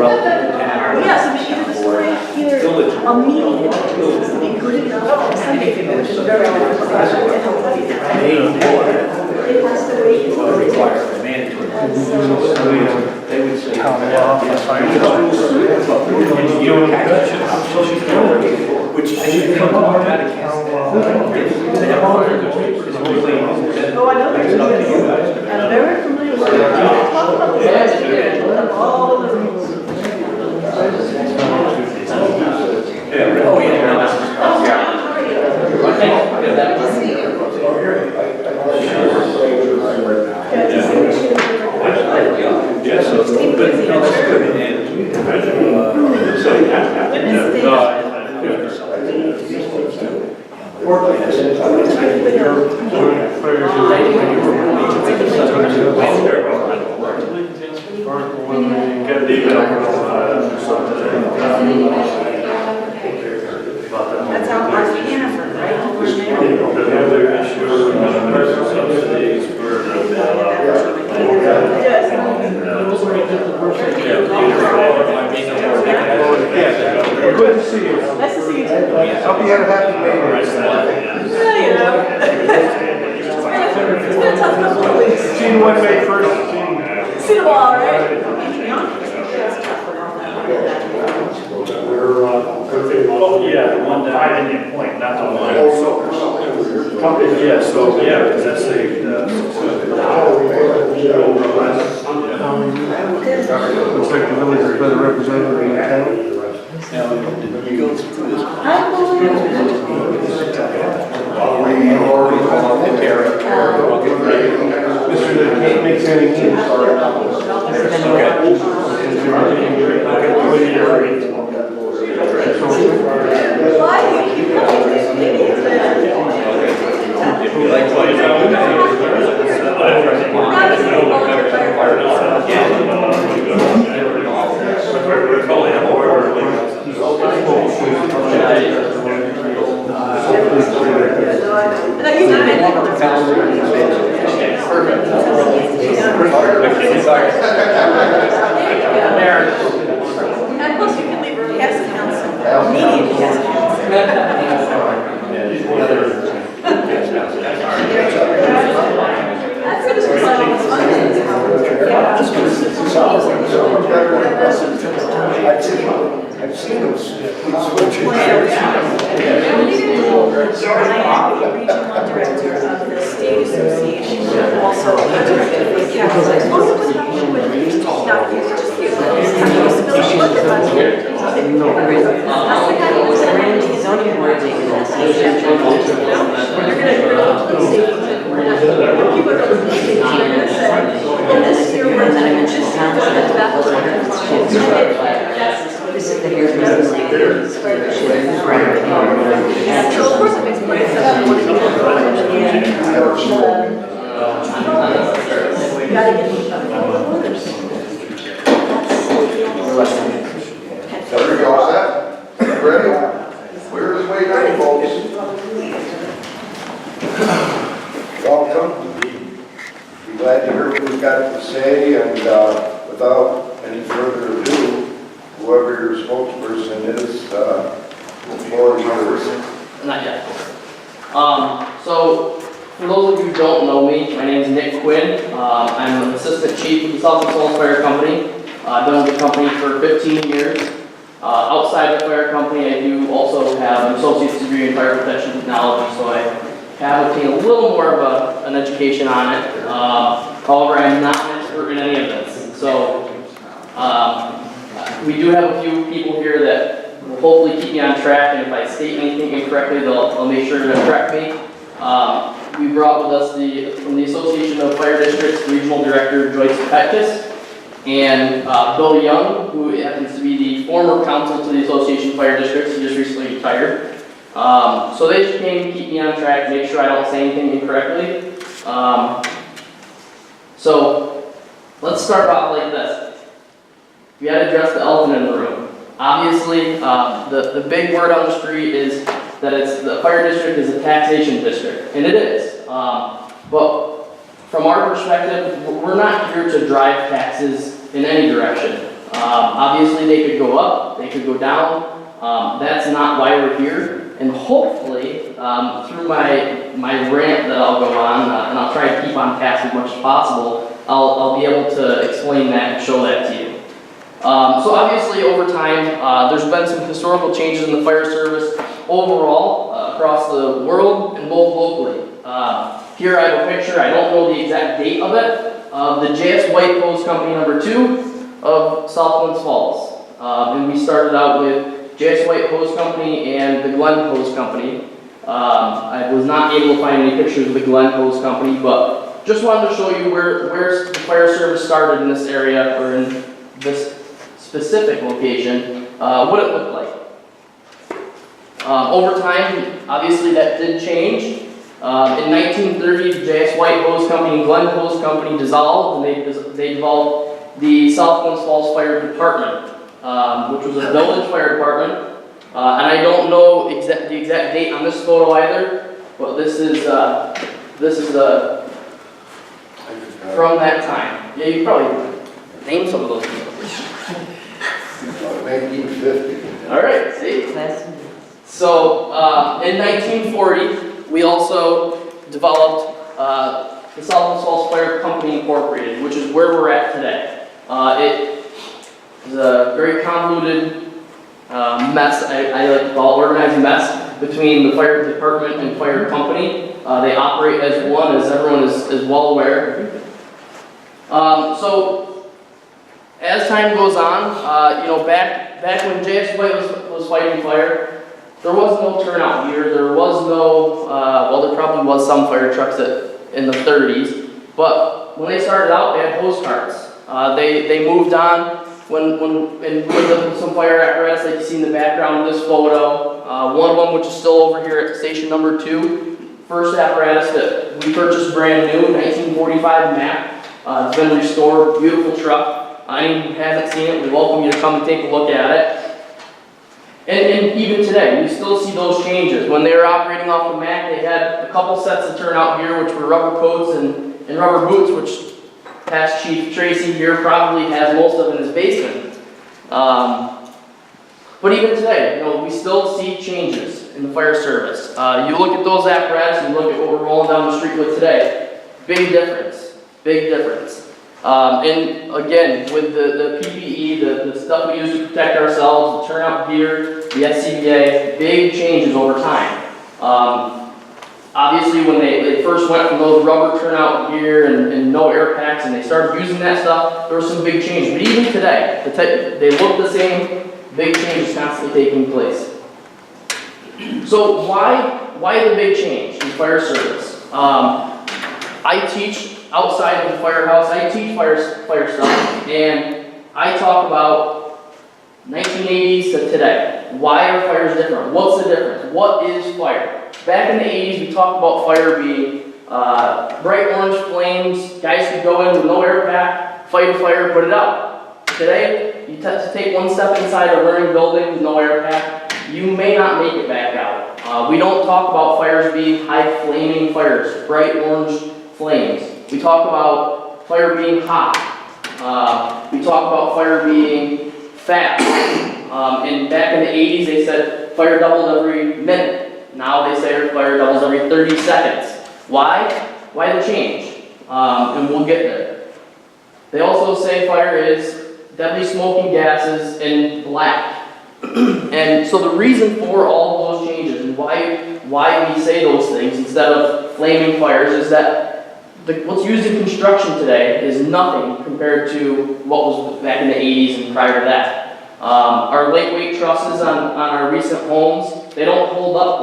Yeah, so either the story, either a meeting is good enough, Sunday, which is very hard. It has to wait. Require mandatory. They would say. Which I should come on that against. Oh, I know there's nothing you guys. I'm very familiar with it. Talk about the best here, all the rules. Yeah. Oh, yeah. Yes, so it's good. That's how our Hannaford, right? Good to see you. Nice to see you too. Hope you had a happy May. Yeah, you know. It's been a tough couple of weeks. Seen one May 1st. Seen them all, right? Oh, yeah, the one that I didn't point, not the one. Yeah, so, yeah, because that's the. Looks like the village is better represented in the town. Now, when you go through this. I believe Mr. Nick makes any news. why do you keep coming to these meetings then? If you like to. And I used to make like other and plus you can leave her cast council, immediate cast council. That's good to see all this money. I've seen them switch. Regional director of the state association, also the director of the council. Also was helping with not just disability, look at us here. That's the guy who was arranging zoning board taking this. You're gonna this year we're going to just have to this is the here's the so of course it makes pretty sense. Gotta get orders. There we go, all set? Ready? We're just waiting on you folks. Welcome. Be glad to hear what we've got to say, and without any further ado, whoever your spokesperson is, the floor is yours. Not yet. So, for those of you who don't know me, my name is Nick Quinn. I'm an assistant chief of the South Solon Fire Company. I've been with the company for 15 years. Outside the fire company, I do also have an associate's degree in fire protection technology, so I have obtained a little more of an education on it. However, I'm not an expert in any of this. So, we do have a few people here that will hopefully keep me on track, and if I state anything incorrectly, they'll make sure to correct me. We brought with us from the Association of Fire Districts, Regional Director Joyce Petkus, and Bill Young, who happens to be the former counsel to the Association of Fire Districts. He just recently retired. So they just came to keep me on track, make sure I don't say anything incorrectly. So let's start off like this. We got to address the elephant in the room. Obviously, the big word on the street is that the fire district is a taxation district, and it is. But from our perspective, we're not here to drive taxes in any direction. Obviously, they could go up, they could go down. That's not why we're here. And hopefully, through my rant that I'll go on, and I'll try to keep on task as much as possible, I'll be able to explain that and show that to you. So obviously, over time, there's been some historical changes in the fire service overall across the world and both locally. Here I have a picture, I don't know the exact date of it, of the J.S. White Hose Company #2 of South Glens Falls. And we started out with J.S. White Hose Company and the Glen Hose Company. I was not able to find any pictures of the Glen Hose Company, but just wanted to show you where the fire service started in this area, or in this specific location, what it looked like. Over time, obviously that did change. In 1930, J.S. White Hose Company and Glen Hose Company dissolved, and they developed the South Glens Falls Fire Department, which was a village fire department. And I don't know the exact date on this photo either, but this is from that time. Yeah, you probably name some of those people. 1950. All right, see? So in 1940, we also developed the South Glens Falls Fire Company Incorporated, which is where we're at today. It is a very convoluted mess, I like to call it, organized mess between the fire department and fire company. They operate as one, as everyone is well aware. So as time goes on, back when J.S. White was fighting fire, there was no turnout gear. There was no, there probably was some fire trucks in the 30s, but when they started out, they had hose carts. They moved on with some fire apparatus like you see in the background of this photo. One of them, which is still over here at station #2, first apparatus that we purchased brand new, 1945 Mack. It's been restored, beautiful truck. Anyone who hasn't seen it, we welcome you to come and take a look at it. And even today, we still see those changes. When they were operating off the Mack, they had a couple sets of turnout gear, which were rubber coats and rubber boots, which past Chief Tracy here probably has most of in his basement. But even today, we still see changes in the fire service. You look at those apparatus, and you look at what we're rolling down the street with today. Big difference, big difference. And again, with the PPE, the stuff we use to protect ourselves, the turnout gear, the SCBA, big changes over time. Obviously, when they first went from those rubber turnout gear and no air packs, and they started using that stuff, there was some big changes. But even today, they look the same, big changes constantly taking place. So why the big change in fire service? I teach outside of the firehouse. I teach fire stuff, and I talk about 1980s to today. Why are fires different? What's the difference? What is fire? Back in the 80s, we talked about fire being bright orange flames. Guys could go in with no air pack, fight a fire, put it out. Today, you take one step inside a burning building with no air pack, you may not make it back out. We don't talk about fires being high flaming fires, bright orange flames. We talk about fire being hot. We talk about fire being fast. And back in the 80s, they said fire doubled every minute. Now they say fire doubles every 30 seconds. Why? Why the change? And we'll get there. They also say fire is deadly smoking gases and black. And so the reason for all of those changes and why we say those things instead of flaming fires is that what's used in construction today is nothing compared to what was back in the 80s and prior to that. Our lightweight trusses on our recent homes, they don't hold up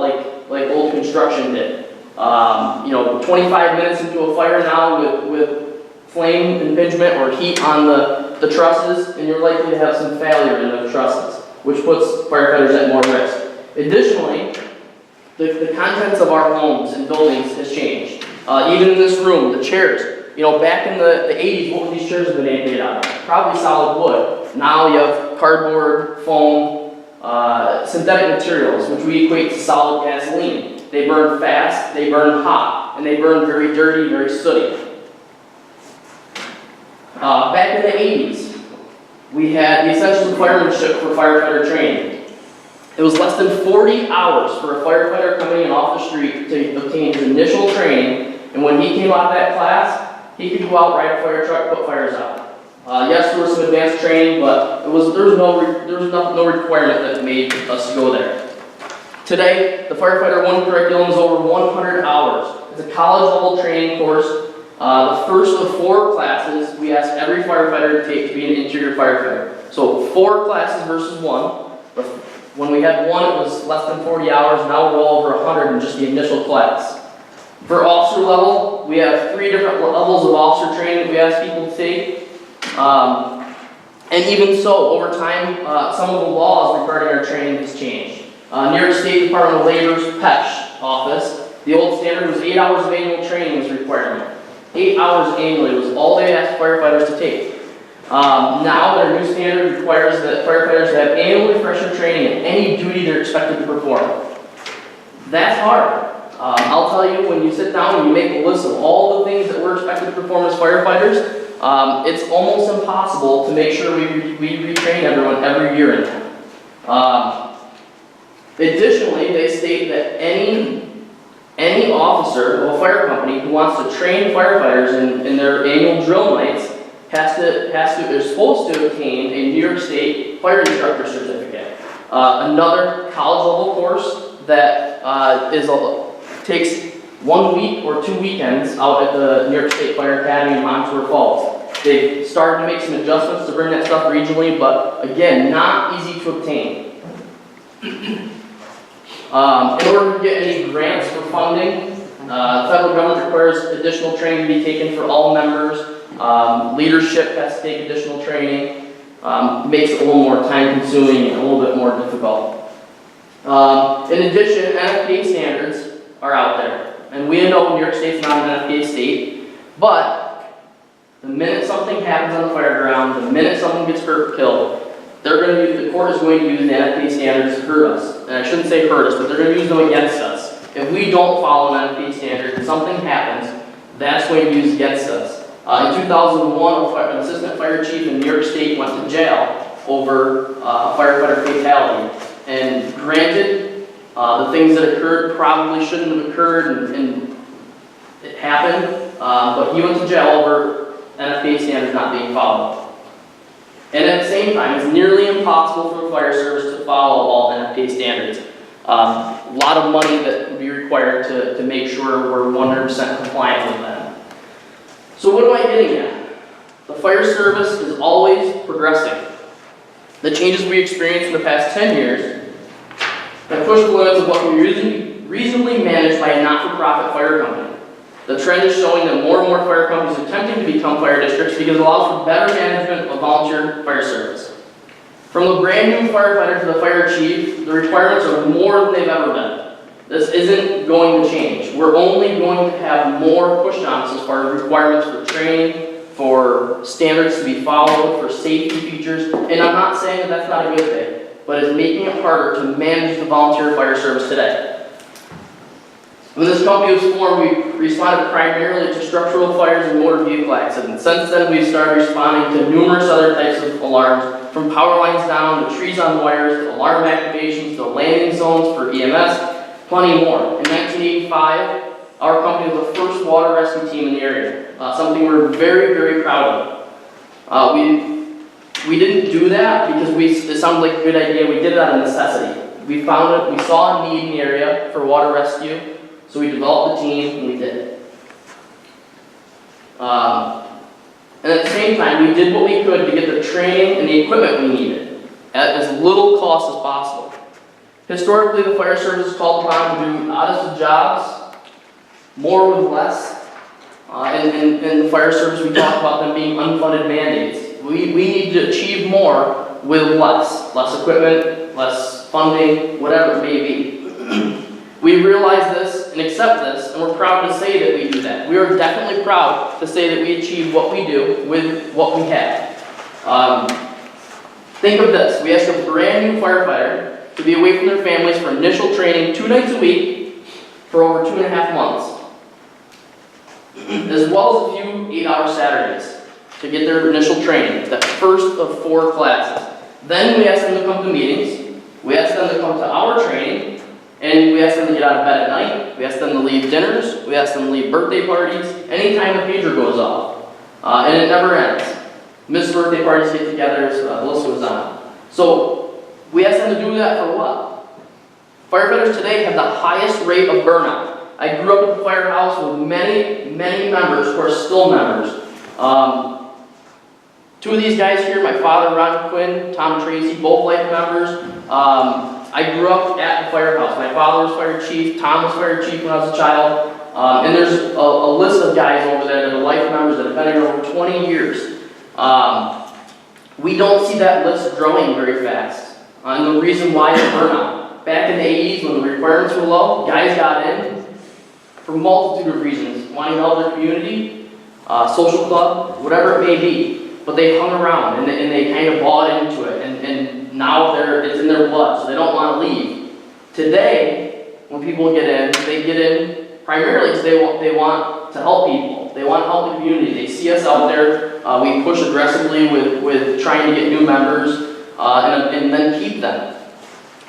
like old construction did. 25 minutes into a fire now with flame impingement or heat on the trusses, and you're likely to have some failure in the trusses, which puts firefighters at more risk. Additionally, the contents of our homes and buildings has changed. Even in this room, the chairs. Back in the 80s, what would these chairs have been made out of? Probably solid wood. Now you have cardboard, foam, synthetic materials, which we equate to solid gasoline. They burn fast, they burn hot, and they burn very dirty, very sooty. Back in the 80s, we had the essentials of firemanship for firefighter training. It was less than 40 hours for a firefighter coming in off the street to obtain his initial training, and when he came out of that class, he could go out, ride a fire truck, put fires out. Yes, there was some advanced training, but there was no requirement that made us go there. Today, the Firefighter 1 curriculum is over 100 hours. It's a college-level training course. The first of 4 classes we ask every firefighter to take to be an interior firefighter. So 4 classes versus 1. When we had 1, it was less than 40 hours. Now we're well over 100 in just the initial class. For officer level, we have 3 different levels of officer training that we ask people to take. And even so, over time, some of the laws regarding our training has changed. New York State Department of Labor's PESH office, the old standard was 8 hours of annual training was a requirement. 8 hours annually was all they asked firefighters to take. Now their new standard requires that firefighters have annual refresher training in any duty they're expected to perform. That's hard. I'll tell you, when you sit down and you make a list of all the things that we're expected to perform as firefighters, it's almost impossible to make sure we retrain everyone every year in that. Additionally, they state that any officer of a fire company who wants to train firefighters in their annual drill nights is supposed to obtain a New York State fire instructor certificate. Another college-level course that takes 1 week or 2 weekends out at the New York State Fire Academy in Montour Falls. They've started to make some adjustments to bring that stuff regionally, but again, not easy to obtain. In order to get any grants for funding, the federal government requires additional training to be taken for all members. Leadership has to take additional training. Makes it a little more time consuming and a little bit more difficult. In addition, NFPA standards are out there. And we know New York State's not an NFPA state, but the minute something happens on the fire ground, the minute someone gets hurt or killed, the court is going to use the NFPA standards to hurt us. And I shouldn't say hurt us, but they're going to use them against us. If we don't follow an NFPA standard and something happens, that's going to be used against us. In 2001, an assistant fire chief in New York State went to jail over firefighter fatality. And granted, the things that occurred probably shouldn't have occurred, and it happened, but he went to jail over NFPA standards not being followed. And at the same time, it's nearly impossible for the fire service to follow all NFPA standards. A lot of money that would be required to make sure we're 100% compliant with them. So what am I getting at? The fire service is always progressing. The changes we experienced in the past 10 years have pushed the limits of what can be reasonably managed by a not-for-profit fire company. The trend is showing that more and more fire companies are attempting to become fire districts because it allows for better management of volunteer fire service. From the brand new firefighter to the fire chief, the requirements are more than they've ever been. This isn't going to change. We're only going to have more push on us as far as requirements for training, for standards to be followed, for safety features, and I'm not saying that that's not a good thing, but it's making it harder to manage the volunteer fire service today. When this company was formed, we responded primarily to structural fires and motor vehicle accidents. Since then, we've started responding to numerous other types of alarms, from power lines down to trees on wires, to alarm activations, to landing zones for EMS, plenty more. In 1985, our company was the first water rescue team in the area, something we're very, very proud of. We didn't do that because it sounded like a good idea. We did it out of necessity. We saw a need in the area for water rescue, so we developed the team and we did it. And at the same time, we did what we could to get the training and the equipment we needed at as little cost as possible. Historically, the fire service is called upon to do honest jobs, more with less. And the fire service, we talk about them being unfunded mandates. We need to achieve more with less. Less equipment, less funding, whatever it may be. We realize this and accept this, and we're proud to say that we do that. We are definitely proud to say that we achieve what we do with what we have. Think of this. We ask a brand new firefighter to be away from their families for initial training 2 nights a week for over 2.5 months, as well as a few 8-hour Saturdays. to get their initial training, the first of 4 classes. Then we ask them to come to meetings, we ask them to come to our training, and we ask them to get out of bed at night, we ask them to leave dinners, we ask them to leave birthday parties, anytime a pager goes off. And it never ends. Missed birthday parties, get togethers, the list goes on. So we ask them to do that for what? Firefighters today have the highest rate of burnout. I grew up at the firehouse with many members who are still members. 2 of these guys here, my father, Ron Quinn, Tom Tracy, both life members. I grew up at the firehouse. My father was fire chief, Tom was fire chief when I was a child. And there's a list of guys over there that are life members that have been here over 20 years. We don't see that list growing very fast. And the reason why is burnout. Back in the 80s when the requirements were low, guys got in for a multitude of reasons. Wanting to help their community, social club, whatever it may be. But they hung around and they kind of bought into it. And now it's in their blood, so they don't want to leave. Today, when people get in, they get in primarily because they want to help people. They want to help the community. They see us out there. We push aggressively with trying to get new members and then keep them.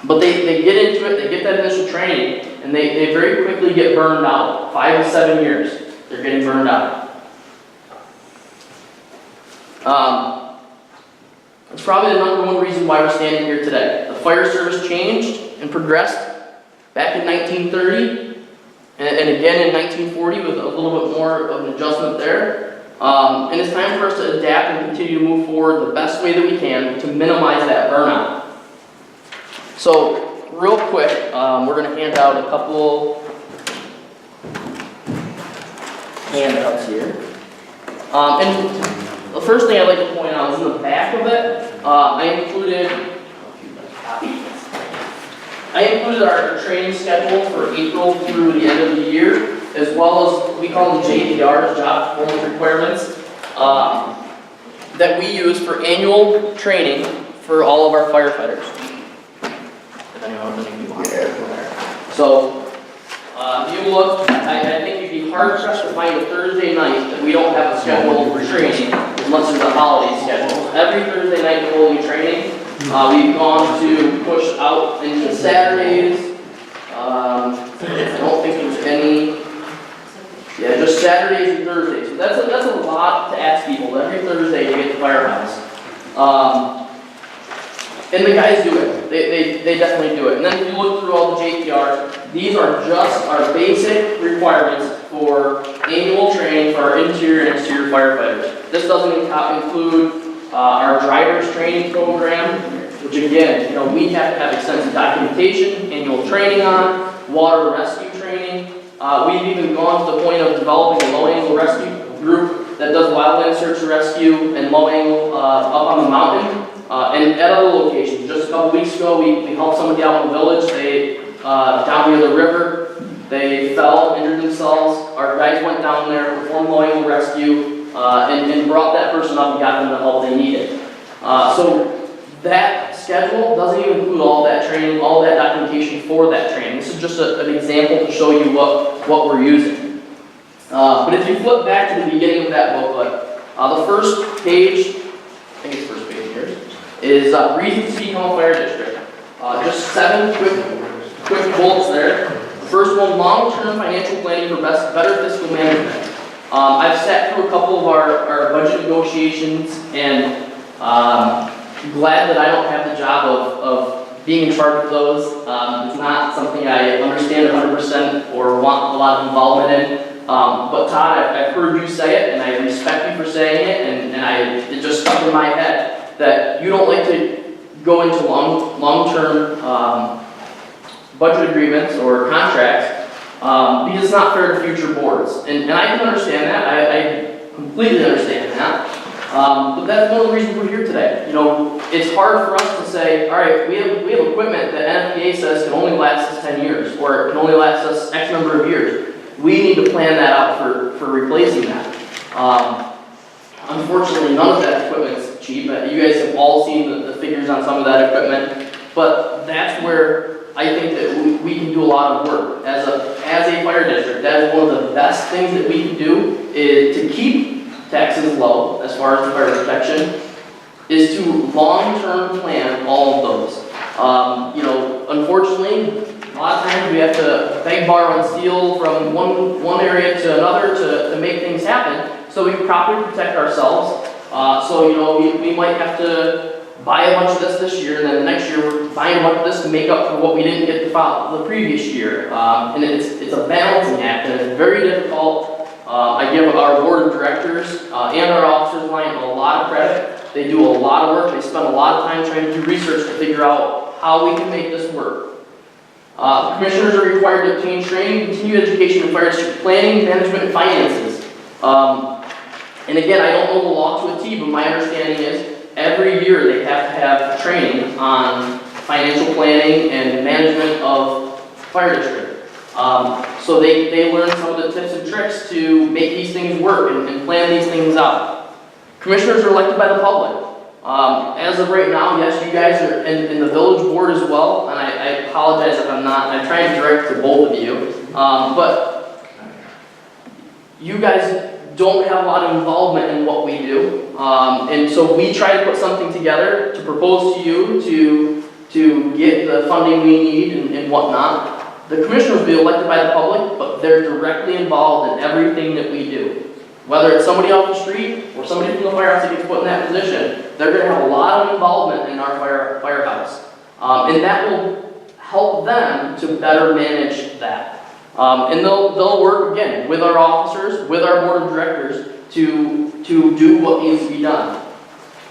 But they get into it, they get that initial training, and they very quickly get burned out. 5 to 7 years, they're getting burned out. It's probably the #1 reason why we're standing here today. The fire service changed and progressed back in 1930, and again in 1940 with a little bit more of an adjustment there. And it's time for us to adapt and continue to move forward the best way that we can to minimize that burnout. So, real quick, we're going to hand out a couple handouts here. And the first thing I'd like to point out is in the back of it, I included our training schedule for April through the end of the year, as well as we call them JPRs, job performance requirements, that we use for annual training for all of our firefighters. So, if you look, I think you'd be hard pressed to find a Thursday night that we don't have a schedule for training, unless it's a holiday schedule. Every Thursday night we're holding training. We've gone to push out into Saturdays. I don't think there's any. Yeah, just Saturdays and Thursdays. So that's a lot to ask people every Thursday to get to firehouse. And the guys do it. They definitely do it. And then if you look through all the JPRs, these are just our basic requirements for annual training for our interior and exterior firefighters. This doesn't include our driver's training program, which again, we have to have extensive documentation, annual training on, water rescue training. We've even gone to the point of developing a low-angle rescue group that does wildland search and rescue and low-angle up on the mountain. And at other locations. Just a couple weeks ago, we helped somebody out in the village. They, down near the river, they fell, injured themselves. Our guys went down there, performed low-angle rescue, and brought that person up and got them the help they needed. So that schedule doesn't even include all that training, all that documentation for that training. This is just an example to show you what we're using. But if you flip back to the beginning of that booklet, the first page, I think it's the first page here, is reasons to become a fire district. Just 7 quick bullets there. First one, long-term financial planning for better fiscal management. I've sat through a couple of our budget negotiations and glad that I don't have the job of being in charge of those. It's not something I understand 100% or want a lot of involvement in. But Todd, I've heard you say it, and I respect you for saying it, and it just stuck in my head that you don't like to go into long-term budget agreements or contracts because it's not fair to future boards. And I can understand that. I completely understand that. But that's one of the reasons we're here today. It's hard for us to say, all right, we have equipment that NFPA says can only last us 10 years, or it can only last us X number of years. We need to plan that out for replacing that. Unfortunately, none of that equipment's cheap. You guys have all seen the figures on some of that equipment, but that's where I think that we can do a lot of work as a fire district. That is one of the best things that we can do is to keep taxes low as far as the fire protection, is to long-term plan all of those. You know, unfortunately, a lot of times we have to beg, borrow, and steal from one area to another to make things happen, so we properly protect ourselves. So, you know, we might have to buy a bunch of this year, and then the next year we're buying a bunch of this to make up for what we didn't get the previous year. And it's a balancing act, and it's very difficult. I give our board of directors and our officers line a lot of credit. They do a lot of work. They spend a lot of time trying to do research to figure out how we can make this work. Commissioners are required to obtain training, continue education in fire district planning, management, and finances. And again, I don't know the law to a T, but my understanding is every year they have to have training on financial planning and management of fire district. So they learn some of the tips and tricks to make these things work and plan these things out. Commissioners are elected by the public. As of right now, yes, you guys are in the village board as well, and I apologize if I'm not. I'm trying to direct to both of you, but you guys don't have a lot of involvement in what we do, and so we try to put something together to propose to you to get the funding we need and whatnot. The commissioners will be elected by the public, but they're directly involved in everything that we do. Whether it's somebody off the street or somebody from the firehouse that gets put in that position, they're going to have a lot of involvement in our firehouse. And that will help them to better manage that. And they'll work, again, with our officers, with our board of directors to do what needs to be done.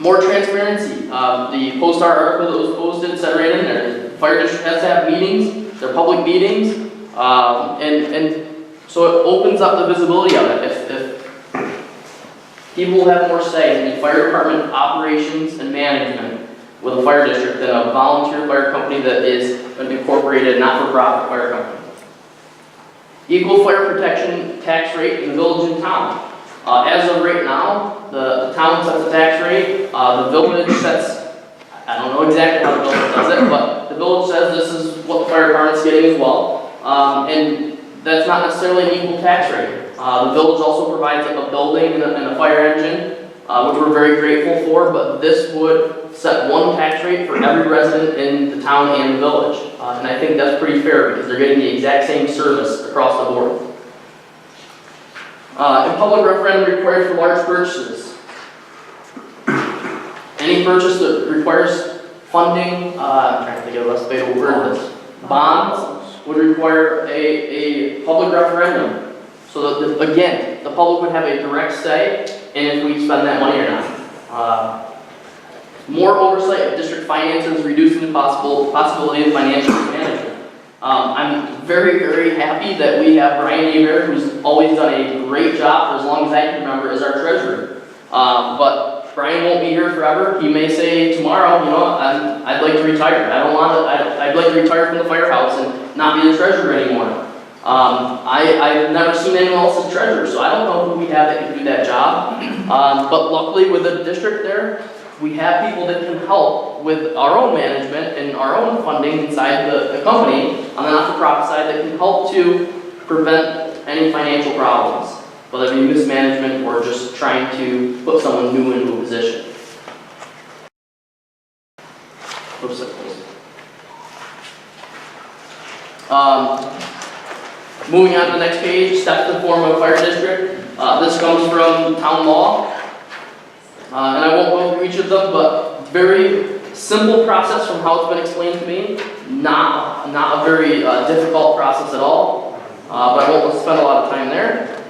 More transparency. The post-R article that was posted said right in there, the fire district has to have meetings, they're public meetings, and so it opens up the visibility of it. If people will have more say in the fire department operations and management with a fire district than a volunteer fire company that is an incorporated not-for-profit fire company. Equal fire protection tax rate in the village and town. As of right now, the town sets the tax rate, the village sets, I don't know exactly how the village does it, but the village says this is what the fire department's getting as well. And that's not necessarily an equal tax rate. The village also provides a building and a fire engine, which we're very grateful for, but this would set one tax rate for every resident in the town and the village. And I think that's pretty fair because they're getting the exact same service across the board. And public referendum required for large purchases. Any purchase that requires funding, I'm trying to think of the best way to word this, bonds would require a public referendum. So that, again, the public would have a direct say in if we spend that money or not. More oversight of district finances, reducing the possibility of financial management. I'm very, very happy that we have Brian Aber, who's always done a great job for as long as I can remember as our treasurer. But Brian won't be here forever. He may say tomorrow, you know, I'd like to retire. I'd like to retire from the firehouse and not be the treasurer anymore. I've never seen anyone else as treasurer, so I don't know who we have that can do that job. But luckily with the district there, we have people that can help with our own management and our own funding inside the company on the not-for-profit side that can help to prevent any financial problems, whether it be mismanagement or just trying to put someone new into a position. Oops, moving on to the next page, steps to form a fire district. This comes from town law. And I won't go through each of them, but very simple process from how it's been explained to me. Not a very difficult process at all, but I won't spend a lot of time there.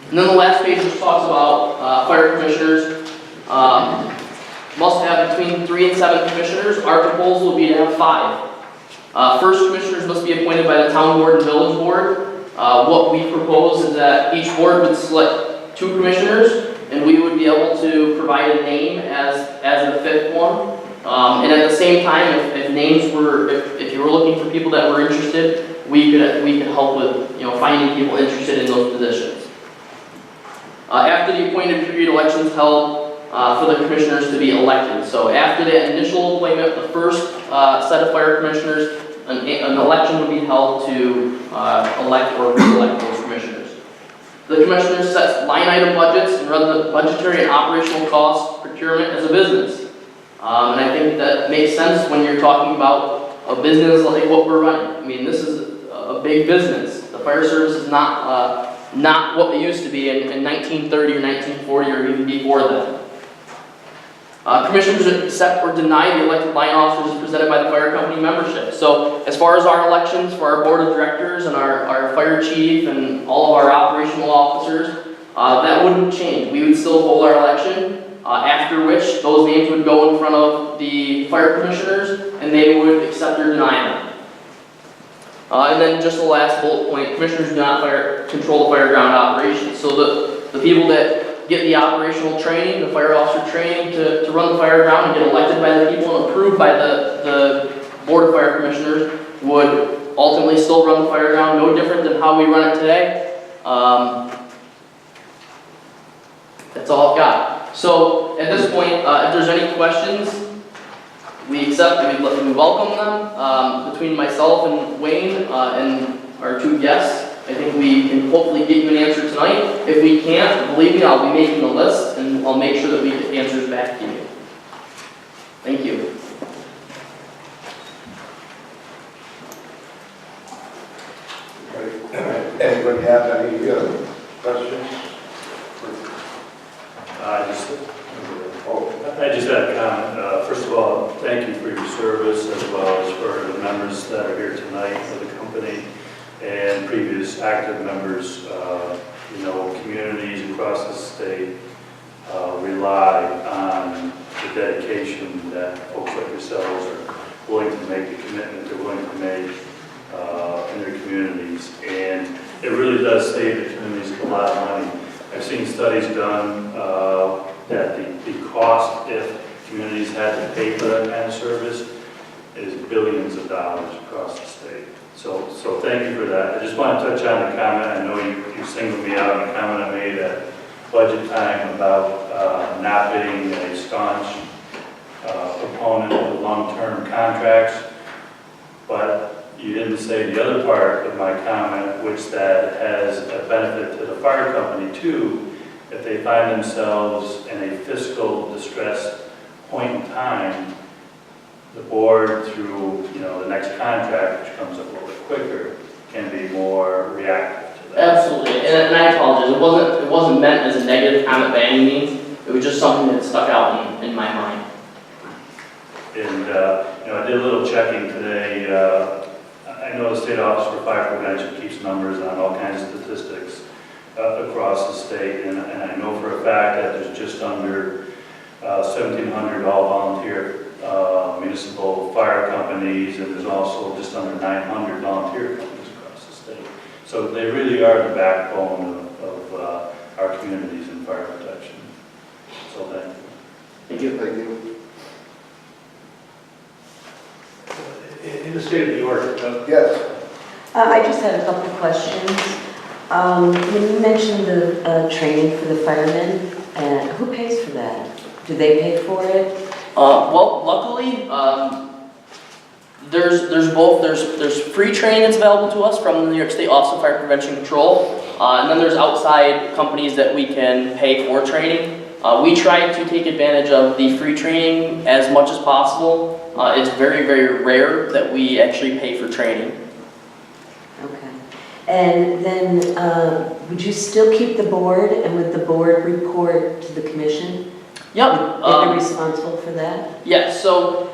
And then the last page just talks about fire commissioners. Must have between 3 and 7 commissioners. Our proposal would be to have 5. First commissioners must be appointed by the town board and village board. What we propose is that each board would select 2 commissioners, and we would be able to provide a name as the 5th one. And at the same time, if names were, if you were looking for people that were interested, we could help with finding people interested in those positions. After the appointed period, elections held for the commissioners to be elected. So after the initial appointment, the first set of fire commissioners, an election would be held to elect or re-elect those commissioners. The commissioners set line item budgets and run the budgetary and operational costs procurement as a business. And I think that makes sense when you're talking about a business like what we're running. I mean, this is a big business. The fire service is not what it used to be in 1930 or 1940 or even before then. Commissioners accept or deny the elected line officers presented by the fire company membership. So as far as our elections for our board of directors and our fire chief and all of our operational officers, that wouldn't change. We would still hold our election, after which those names would go in front of the fire commissioners and they would accept or deny them. And then just the last bullet point, commissioners do not control the fire ground operations. So the people that get the operational training, the fire officer training to run the fire ground and get elected by the people and approved by the Board of Fire Commissioners would ultimately still run the fire ground, no different than how we run it today. That's all I've got. So at this point, if there's any questions, we accept and we welcome them. Between myself and Wayne and our two guests, I think we can hopefully get you an answer tonight. If we can't, believe me, I'll be making a list and I'll make sure that we get answers back to you. Thank you. Anybody have any questions? I just had a comment. First of all, thank you for your service as well as for the members that are here tonight for the company and previous active members. You know, communities across the state rely on the dedication that folks like yourselves are willing to make, the commitment they're willing to make in their communities. And it really does save the communities a lot of money. I've seen studies done that the cost if communities had to pay for that kind of service is billions of dollars across the state. So thank you for that. I just want to touch on the comment. I know you singled me out on a comment I made at budget time about not being a staunch proponent of long-term contracts, but you didn't say the other part of my comment, which that has a benefit to the fire company too, if they find themselves in a fiscal distress point in time, the board through, you know, the next contract, which comes up a little bit quicker, can be more reactive to that. Absolutely, and I apologize. It wasn't meant as a negative comment by any means. It was just something that stuck out in my mind. And you know, I did a little checking today. I know the State Office for Fire Prevention keeps numbers on all kinds of statistics across the state, and I know for a fact that there's just under 1,700 all-volunteer municipal fire companies, and there's also just under 900 volunteer companies across the state. So they really are the backbone of our communities in fire protection. So thank you. Thank you. In the state of New York, Yes. I just had a couple of questions. When you mentioned the training for the firemen, who pays for that? Do they pay for it? Well, luckily, there's both. There's free training that's available to us from the New York State Office of Fire Prevention and Control, and then there's outside companies that we can pay for training. We try to take advantage of the free training as much as possible. It's very, very rare that we actually pay for training. Okay. And then, would you still keep the board, and would the board report to the commission? Yep. Are they responsible for that? Yes. So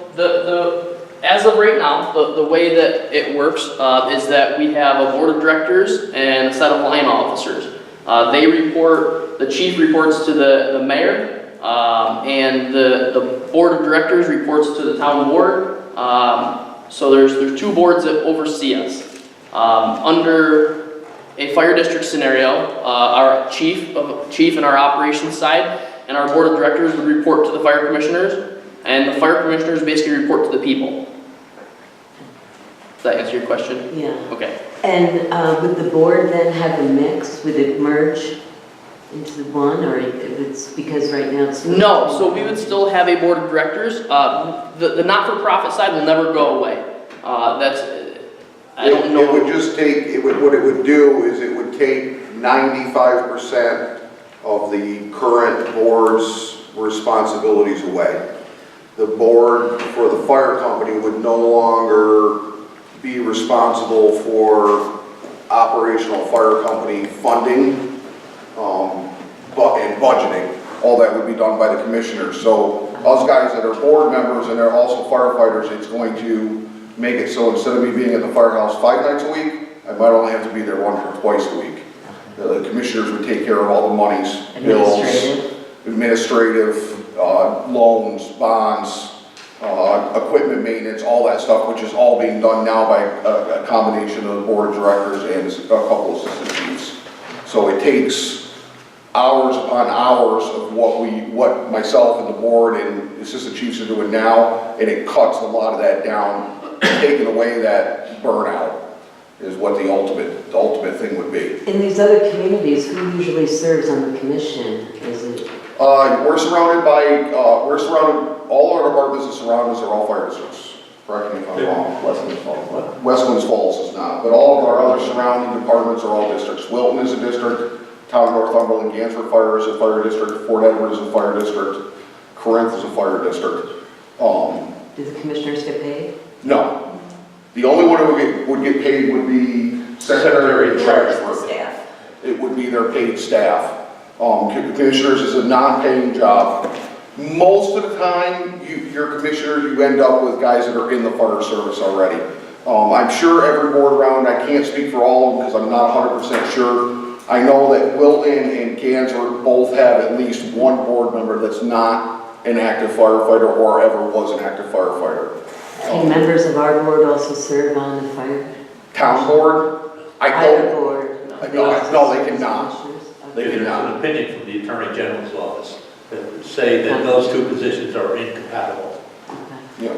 as of right now, the way that it works is that we have a board of directors and a set of line officers. They report. The chief reports to the mayor, and the board of directors reports to the town board. So there's two boards that oversee us. Under a fire district scenario, our chief and our operations side and our board of directors would report to the fire commissioners, and the fire commissioners basically report to the people. Does that answer your question? Yeah. Okay. And would the board then have a mix? Would it merge into one, or it's because right now it's... No, so we would still have a board of directors. The not-for-profit side will never go away. I don't know. It would just take, what it would do is it would take 95% of the current board's responsibilities away. The board for the fire company would no longer be responsible for operational fire company funding and budgeting. All that would be done by the commissioners. So us guys that are board members and are also firefighters, it's going to make it so instead of me being at the firehouse 5 nights a week, I might only have to be there once or twice a week. The commissioners would take care of all the monies, bills, administrative, loans, bonds, equipment maintenance, all that stuff, which is all being done now by a combination of the board of directors and a couple of assistant chiefs. So it takes hours upon hours of what myself and the board and assistant chiefs are doing now, and it cuts a lot of that down, taking away that burnout is what the ultimate thing would be. In these other communities, who usually serves on the commission? Is it? We're surrounded by, all of our business around us are all fire districts. Correct me if I'm wrong. Westlands Falls, what? Westlands Falls is not, but all of our other surrounding departments are all districts. Wilton is a district, Town of Northumberland, Gansford Fire is a fire district, Fort Edward is a fire district, Corinth is a fire district. Do the commissioners get paid? No. The only one who would get paid would be secretary and treasurer. Staff. It would be their paid staff. Commissioners is a non-paying job. Most of the time, your commissioners, you end up with guys that are in the fire service already. I'm sure every board around, I can't speak for all of them because I'm not 100% sure. I know that Wilton and Gansford both have at least one board member that's not an active firefighter or ever was an active firefighter. Can members of our board also serve on the fire? Town board? Either board? No, they cannot. They There's cannot. an opinion from the Attorney General's office that say that those two positions are incompatible. Yeah.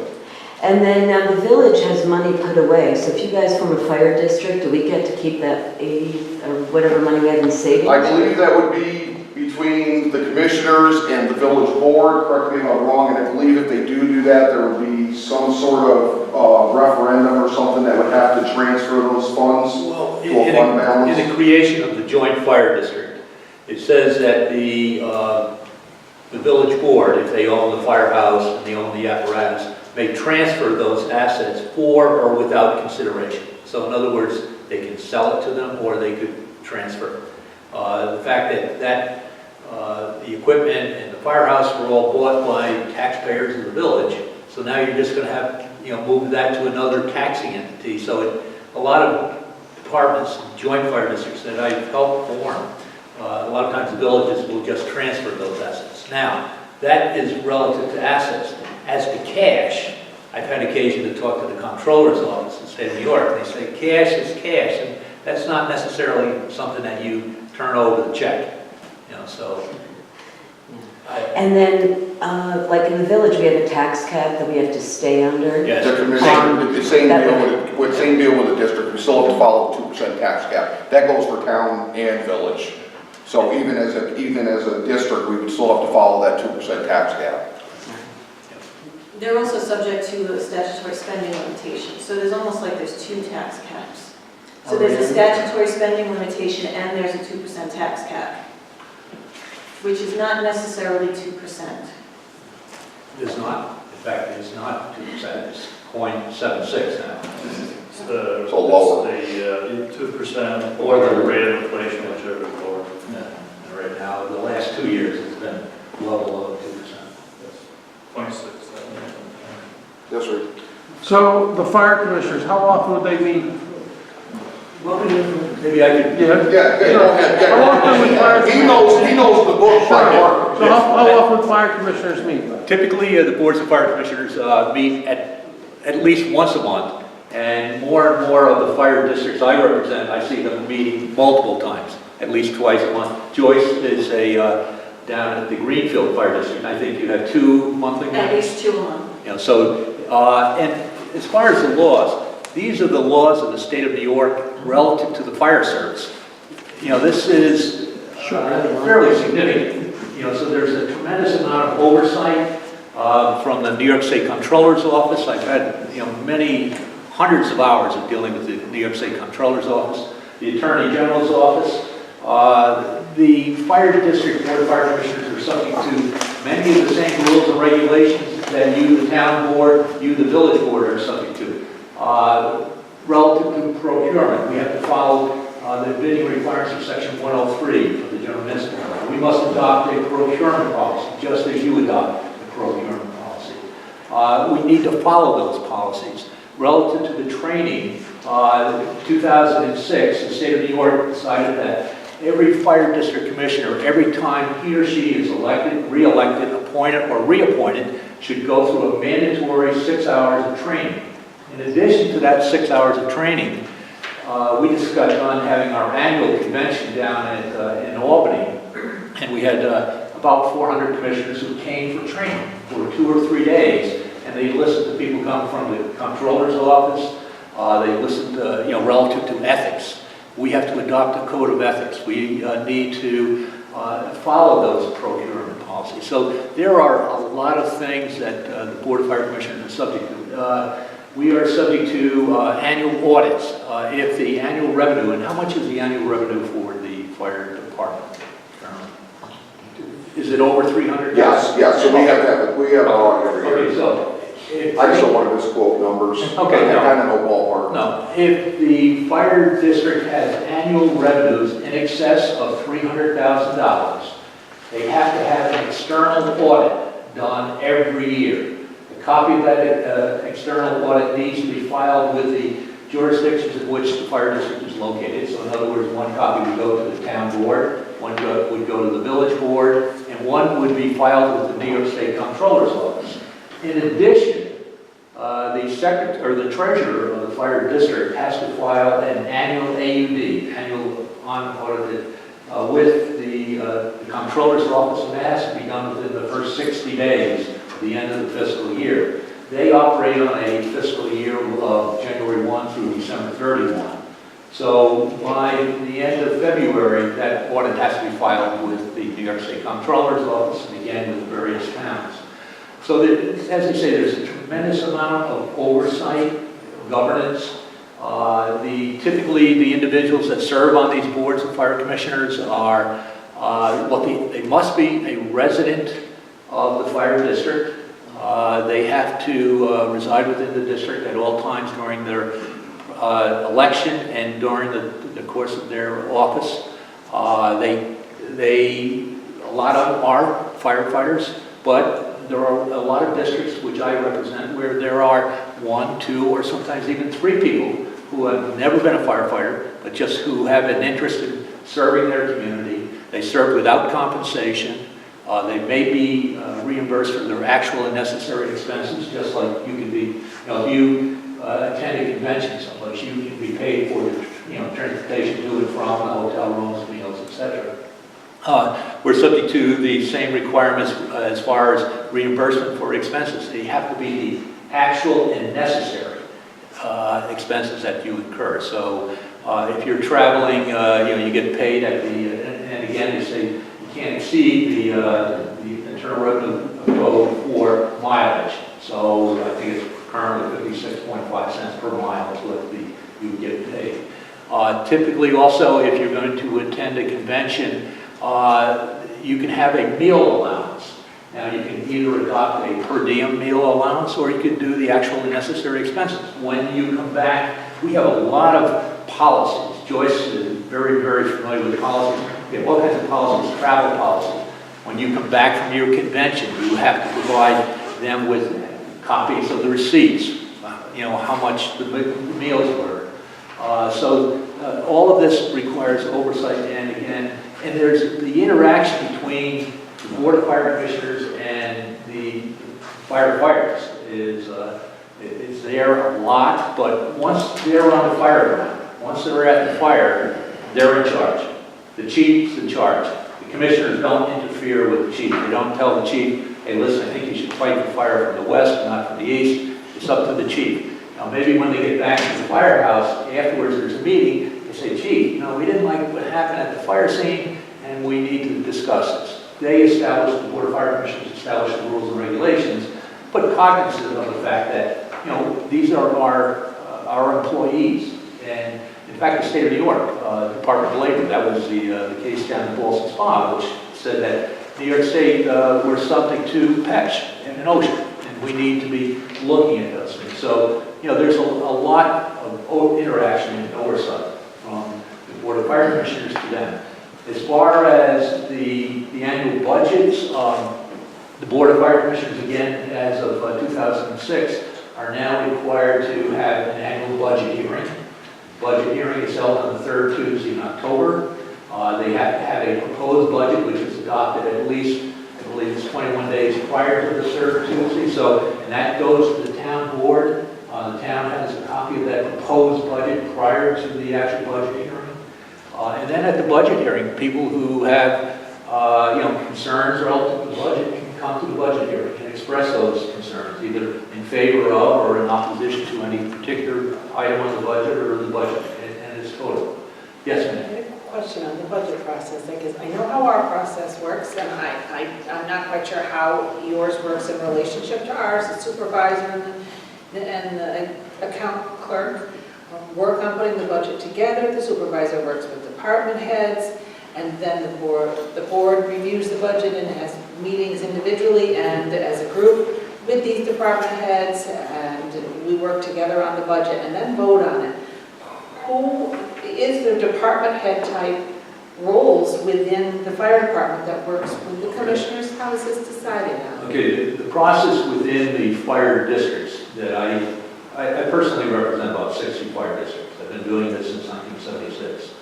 And then now the village has money put away, so if you guys form a fire district, do we get to keep that 80 or whatever money we have in savings? I believe that would be between the commissioners and the village board, correct me if I'm wrong, and I believe if they do that, there would be some sort of referendum or something that would have to transfer those funds Well, to a fund balance. in the creation of the joint fire district, it says that the village board, if they own the firehouse and they own the apparatus, may transfer those assets for or without consideration. So in other words, they can sell it to them or they could transfer. The fact that the equipment and the firehouse were all bought by taxpayers of the village, so now you're just going to have, move that to another taxing entity. So a lot of departments, joint fire districts that I've helped form, a lot of times the villages will just transfer those assets. Now, that is relative to assets. As to cash, I've had occasion to talk to the comptroller's office in the state of New York, and they say cash is cash, and that's not necessarily something that you turn over the check. So. And then, like in the village, we have a tax cap that we have to stay under. Yes. The same deal with the district, we still have to follow the 2% tax cap. That goes for town and village. So even as a district, we would still have to follow that 2% tax cap. They're also subject to a statutory spending limitation, so there's almost like there's 2 tax caps. So there's a statutory spending limitation and there's a 2% tax cap, which is not necessarily 2%. It's not. In fact, it's not 2%. It's 0.76 now. So lower. It's the 2% or the rate of inflation, whichever is lower. And right now, the last 2 years, it's been well below 2%. 0.6. Yes, sir. So the fire commissioners, how often would they meet? Maybe I could. Yeah. Go ahead. How often would fire? He knows the book by heart. So how often would fire commissioners meet? Typically, the boards of fire commissioners meet at least once a month, and more of the fire districts I represent, I see them meeting multiple times, at least twice a month. Joyce is down at the Greenfield Fire District. I think you have 2 monthly meetings. At least 2 a month. And as far as the laws, these are the laws of the state of New York relative to the fire service. This is fairly significant. So there's a tremendous amount of oversight from the New York State Comptroller's office. I've had many hundreds of hours of dealing with the New York State Comptroller's office, the Attorney General's office. The fire district board of fire commissioners are subject to many of the same rules and regulations that you, the town board, you, the village board, are subject to. Relative to procurement, we have to follow the bidding requirements of section 103 of the general municipal code. We must adopt a procurement policy, just as you adopt a procurement policy. We need to follow those policies. Relative to the training, 2006, the state of New York decided that every fire district commissioner, every time he or she is elected, re-elected, appointed, or reappointed, should go through a mandatory 6 hours of training. In addition to that 6 hours of training, we discussed on having our annual convention down in Albany, and we had about 400 commissioners who came for training for 2 or 3 days, and they listened to people come from the comptroller's office. They listened, relative to ethics. We have to adopt a code of ethics. We need to follow those procurement policies. So there are a lot of things that the Board of Fire Commissioners are subject to. We are subject to annual audits. If the annual revenue, and how much is the annual revenue for the fire department? Is it over 300? Yes, so we have an audit every year. Okay, so I just don't want to misquote numbers. Okay, no. I kind of know ballpark. No, if the fire district has annual revenues in excess of $300,000, they have to have an external audit done every year. A copy of that external audit needs to be filed with the jurisdictions in which the fire district is located. So in other words, one copy would go to the town board, one would go to the village board, and one would be filed with the New York State Comptroller's Office. In addition, the treasurer of the fire district has to file an annual AUD, annual unaudited, with the comptroller's office, and that has to be done within the first 60 days of the end of the fiscal year. They operate on a fiscal year of January 1 through December 31. So by the end of February, that audit has to be filed with the New York State Comptroller's Office and again with various towns. So as I say, there's a tremendous amount of oversight, governance. Typically, the individuals that serve on these boards of fire commissioners are, they must be a resident of the fire district. They have to reside within the district at all times during their election and during the course of their office. A lot of them are firefighters, but there are a lot of districts which I represent where there are 1, 2, or sometimes even 3 people who have never been a firefighter, but just who have an interest in serving their community. They serve without compensation. They may be reimbursed for their actual and necessary expenses, just like you can be, if you attend a convention someplace, you can be paid for your transportation to and from, the hotel rooms, meals, etc. We're subject to the same requirements as far as reimbursement for expenses. They have to be the actual and necessary expenses that you incur. So if you're traveling, you get paid at the, and again, they say you can't exceed the internal revenue code for mileage. So I think it's currently 56.5 cents per mile is what you get paid. Typically also, if you're going to attend a convention, you can have a meal allowance. Now you can either adopt a per diem meal allowance or you can do the actual and necessary expenses. When you come back, we have a lot of policies. Joyce is very, very familiar with policies. We have all kinds of policies, travel policies. When you come back from your convention, you have to provide them with copies of the receipts, how much the meals were. All of this requires oversight, and there's the interaction between the Board of Fire Commissioners and the firefighters is there a lot, but once they're on the fire ground, once they're at the fire, they're in charge. The chief's in charge. The commissioners don't interfere with the chief. They don't tell the chief, hey, listen, I think you should fight the fire from the west, not from the east. It's up to the chief. Now, maybe when they get back to the firehouse, afterwards there's a meeting, they say, Chief, we didn't like what happened at the fire scene, and we need to discuss this. They establish, the Board of Fire Commissioners establish the rules and regulations, but cognizant of the fact that, these are our employees, and In fact, the state of New York, Department of Labor, that was the case down in Boston Spa, which said that New York State, we're subject to patch in an ocean, and we need to be looking at those things. So, there's a lot of interaction and oversight from the Board of Fire Commissioners to them. As far as the annual budgets, the Board of Fire Commissioners, again, as of 2006, are now required to have an annual budget hearing. Budget hearing is held on the third Tuesday in October. They have to have a proposed budget, which is adopted at least, I believe it's 21 days prior to the third Tuesday. So, and that goes to the town board. The town has a copy of that proposed budget prior to the actual budget hearing. And then at the budget hearing, people who have, concerns relative to the budget can come to the budget hearing and express those concerns, either in favor of or in opposition to any particular item on the budget or the budget and its total. Yes, I ma'am. have a question on the budget process, because I know how our process works, and I'm not quite sure how yours works in relationship to ours. The supervisor and the account clerk work on putting the budget together. The supervisor works with department heads, and then the board reviews the budget and has meetings individually and as a group with these department heads, and we work together on the budget and then vote on it. Who is the department head type roles within the fire department that works with the commissioners? How is this decided now? Okay, the process within the fire districts that I personally represent about 60 fire districts. I've been doing this since 1976.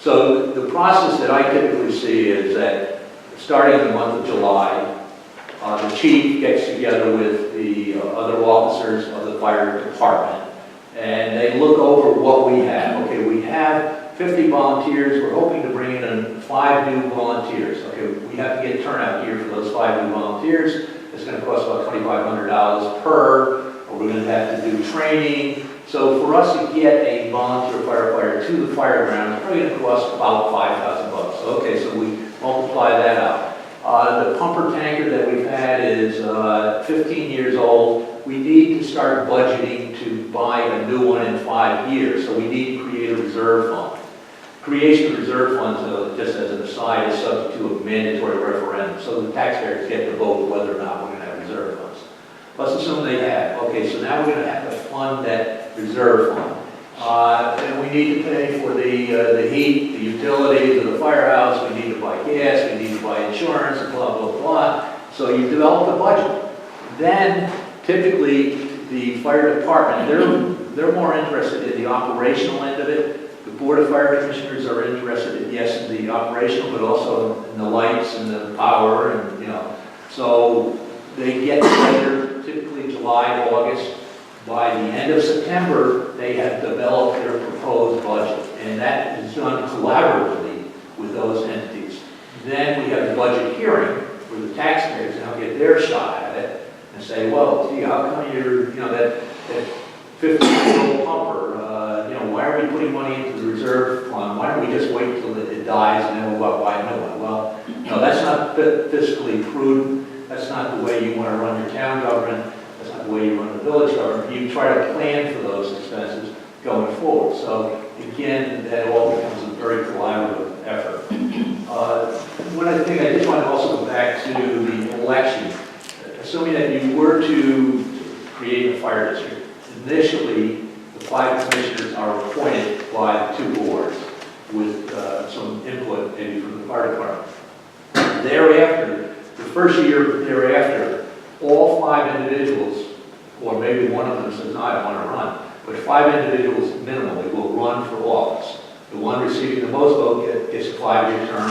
So the process that I typically see is that starting in the month of July, the chief gets together with the other officers of the fire department, and they look over what we have. Okay, we have 50 volunteers. We're hoping to bring in 5 new volunteers. Okay, we have to get turnout here for those 5 new volunteers. It's going to cost about $2,500 per. We're going to have to do training. So for us to get a volunteer firefighter to the fire ground, it's probably going to cost about $5,000. Okay, so we multiply that out. The pumper tanker that we've had is 15 years old. We need to start budgeting to buy a new one in 5 years. So we need to create a reserve fund. Creation of reserve funds, just as an aside, is subject to a mandatory referendum. So the taxpayers get to vote whether or not we're going to have reserve funds. Let's assume they have. Okay, so now we're going to have to fund that reserve fund. And we need to pay for the heat, the utilities of the firehouse. We need to buy gas. We need to buy insurance, and blah, blah, blah. So you develop a budget. Then, typically, the fire department, they're more interested in the operational end of it. The Board of Fire Commissioners are interested in, yes, in the operational, but also in the lights and the power, and So they get together, typically July, August. By the end of September, they have developed their proposed budget, and that is done collaboratively with those entities. Then we have the budget hearing, where the taxpayers now get their shot at it and say, well, gee, how come you're, that 50-year-old pumper, why are we putting money into the reserve fund? Why don't we just wait until it dies and then we'll buy a new one? Well, no, that's not fiscally prudent. That's not the way you want to run your town government. That's not the way you run the village government. You try to plan for those expenses going forward. So again, that all becomes a very collaborative effort. One other thing, I just want to also go back to the election. Assuming that you were to create a fire district, initially the 5 commissioners are appointed by the 2 boards with some input maybe from the fire department. Thereafter, the first year thereafter, all 5 individuals, or maybe one of them says, no, I don't want to run, but 5 individuals minimally will run for office. The one receiving the most vote gets a 5-year term,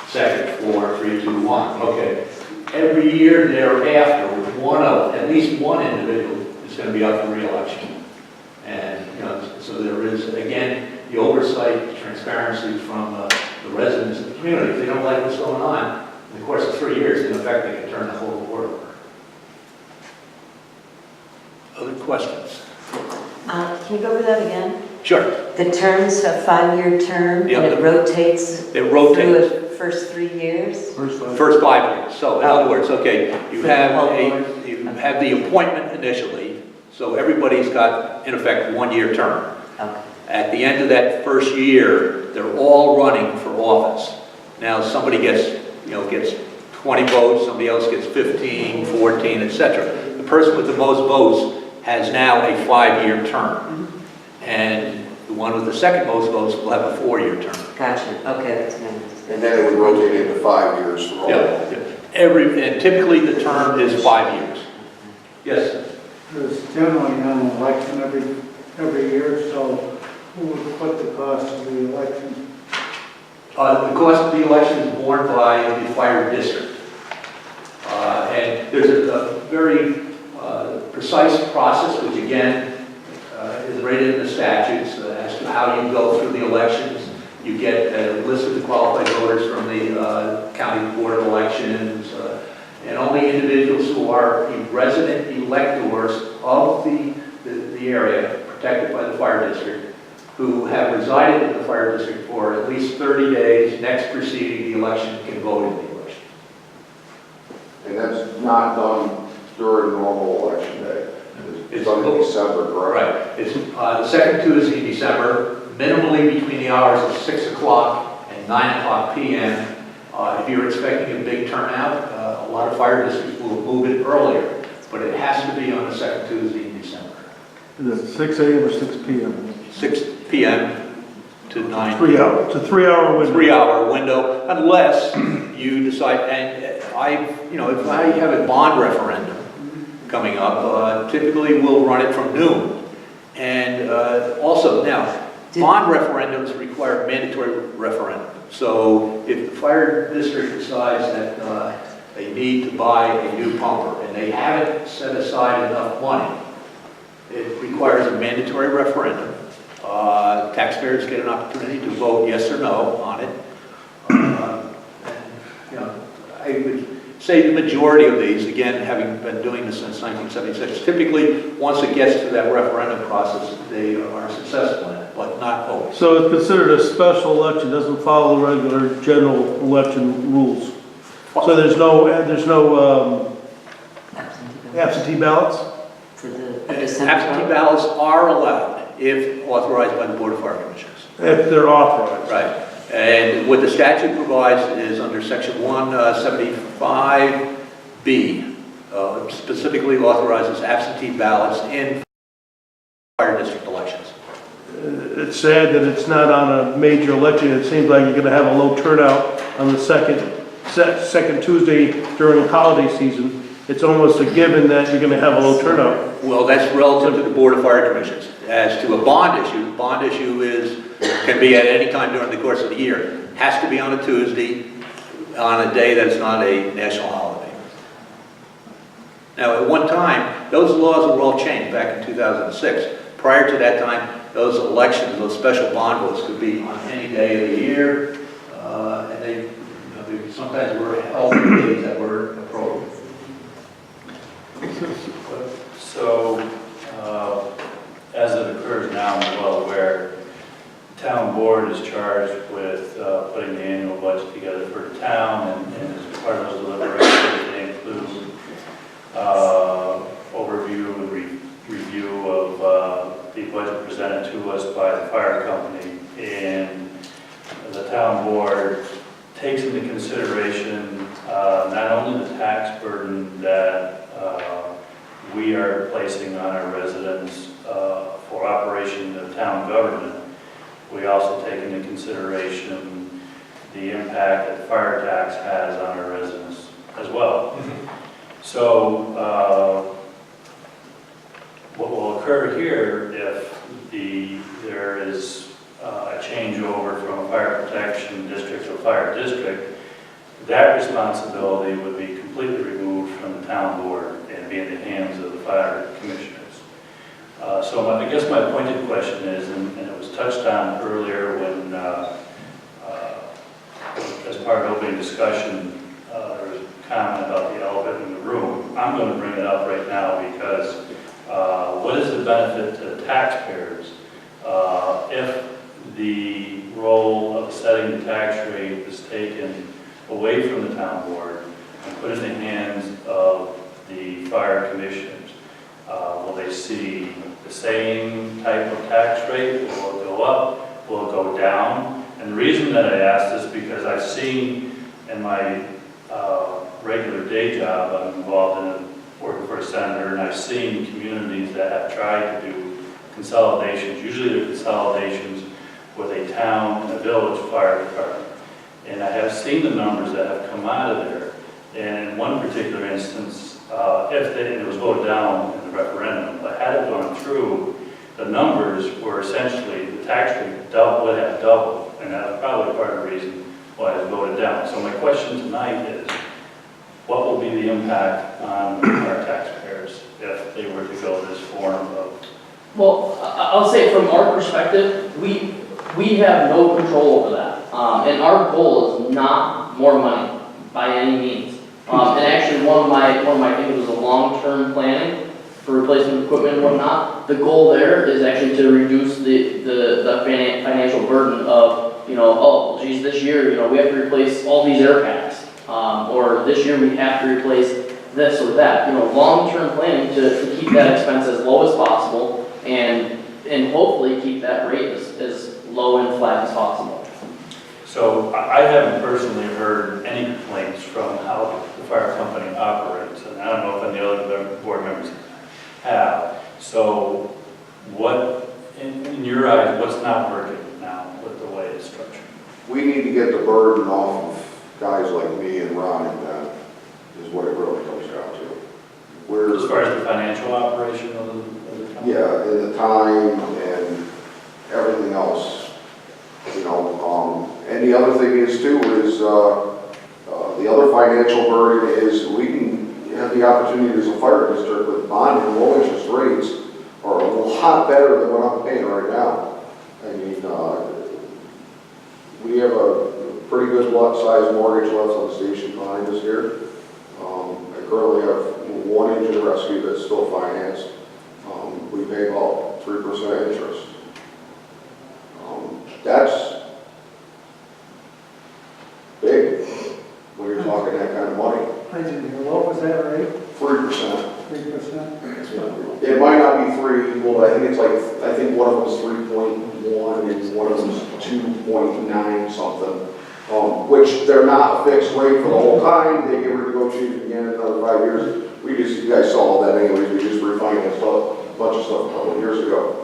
second, 4, 3, 2, 1. Okay. Every year thereafter, at least one individual is going to be up for re-election. And, so there is, again, the oversight, the transparency from the residents of the community. If they don't like what's going on, in the course of 3 years, in effect, they can turn the whole board over. Other questions? Can you go over that again? Sure. The term's a 5-year term, Yeah, and it rotates It rotates. through the first 3 years? First 5 years. So in other words, okay, you have the appointment initially, so everybody's got, in effect, 1-year term. Okay. At the end of that first year, they're all running for office. Now, somebody gets 20 votes, somebody else gets 15, 14, etc. The person with the most votes has now a 5-year term. And the one with the second most votes will have a 4-year term. Gotcha, okay, that's good. And then it would rotate into 5 years for all. And typically the term is 5 years. Yes, sir. There's generally an election every year, so who would put the cost of the election? The cost of the election is borne by the fire district. And there's a very precise process, which again is rated in the statutes as to how you go through the elections. You get a list of the qualified voters from the county board of elections, and only individuals who are resident electors of the area protected by the fire district, who have resided in the fire district for at least 30 days next preceding the election, can vote in the election. And that's not done during normal election day. It's done in December, correct? Right. It's the second Tuesday in December, minimally between the hours of 6 o'clock and 9 o'clock p.m. If you're expecting a big turnout, a lot of fire districts will move it earlier, but it has to be on the second Tuesday in December. Is it 6 a.m. or 6 p.m.? 6 p.m. to 9. 3 hours. It's a 3-hour window. 3-hour window, unless you decide, and if I have a bond referendum coming up, typically we'll run it from noon. And also, now, bond referendums require mandatory referendum. So if the fire district decides that they need to buy a new pumper and they haven't set aside enough money, it requires a mandatory referendum. Taxpayers get an opportunity to vote yes or no on it. I would say the majority of these, again, having been doing this since 1976, typically, once it gets to that referendum process, they are successful in it, but not always. So it's considered a special election, doesn't follow the regular general election rules. So there's no absentee ballots? For the December. Absentee ballots are allowed if authorized by the Board of Fire Commissioners. If they're authorized. Right. And what the statute provides is under section 175B, specifically authorizes absentee ballots in fire district elections. It's sad that it's not on a major election. It seems like you're going to have a low turnout on the second Tuesday during holiday season. It's almost a given that you're going to have a low turnout. Well, that's relative to the Board of Fire Commissioners. As to a bond issue can be at any time during the course of the year. Has to be on a Tuesday, on a day that's not a national holiday. Now, at one time, those laws were all changed back in 2006. Prior to that time, those elections, those special bond votes could be on any day of the year, and they sometimes were held on days that were appropriate. So, as it occurs now, I'm well aware, the town board is charged with putting the annual budget together for the town, and as part of those deliberations, they include overview and review of the budget presented to us by the fire company, and the town board takes into consideration not only the tax burden that we are placing on our residents for operation of town government, we also take into consideration the impact that the fire tax has on our residents as well. Mm-hmm. So what will occur here if there is a changeover from a fire protection district to a fire district, that responsibility would be completely removed from the town board and be in the hands of the fire commissioners. So I guess my pointed question is, and it was touched on earlier when, as part of opening discussion, there was a comment about the elephant in the room. I'm going to bring it up right now because what is the benefit to the taxpayers if the role of setting the tax rate is taken away from the town board and put in the hands of the fire commissioners? Will they see the same type of tax rate, or will go up? Will it go down? And the reason that I ask this because I've seen in my regular day job, I'm involved in working for a senator, and I've seen communities that have tried to do consolidations. Usually they're consolidations with a town and a village fire department. And I have seen the numbers that have come out of there. And in one particular instance, and it was voted down in the referendum, but had it gone through, the numbers were essentially, the tax rate would have doubled. And that was probably part of the reason why it was voted down. So my question tonight is, what will be the impact on our taxpayers if they were to go this form of? Well, I'll say from our perspective, we have no control over that. And our goal is not more money by any means. And actually one of my, I think it was a long-term planning for replacement equipment and whatnot. The goal there is actually to reduce the financial burden of, oh, geez, this year, we have to replace all these air packs. Or this year we have to replace this or that. Long-term planning to keep that expense as low as possible and hopefully keep that rate as low and flat as possible. So I haven't personally heard any complaints from how the fire company operates, and I don't know if any other board members have. So what, in your eyes, what's not working now with the way it's structured? We need to get the burden off of guys like me and Ron and that, is what it really comes down to. As far as the financial operation of the company? Yeah, and the time and everything else, and the other thing is too, is the other financial burden is we can have the opportunity as a fire district with bond and low interest rates are a lot better than what I'm paying right now. I mean, we have a pretty good size mortgage left on the station behind us here. I currently have one engine rescue that's still financed. We pay about 3% interest. That's big when you're talking that kind of money. I didn't hear, what was that rate? 3%. 3%? It might not be 3 equal, but I think it's like, I think one of them is 3.1 and one of them is 2.9 something. Which they're not a fixed rate for the whole time. They get renegotiated again in another 5 years. You guys saw all that anyways. We just refinanced a bunch of stuff a couple of years ago.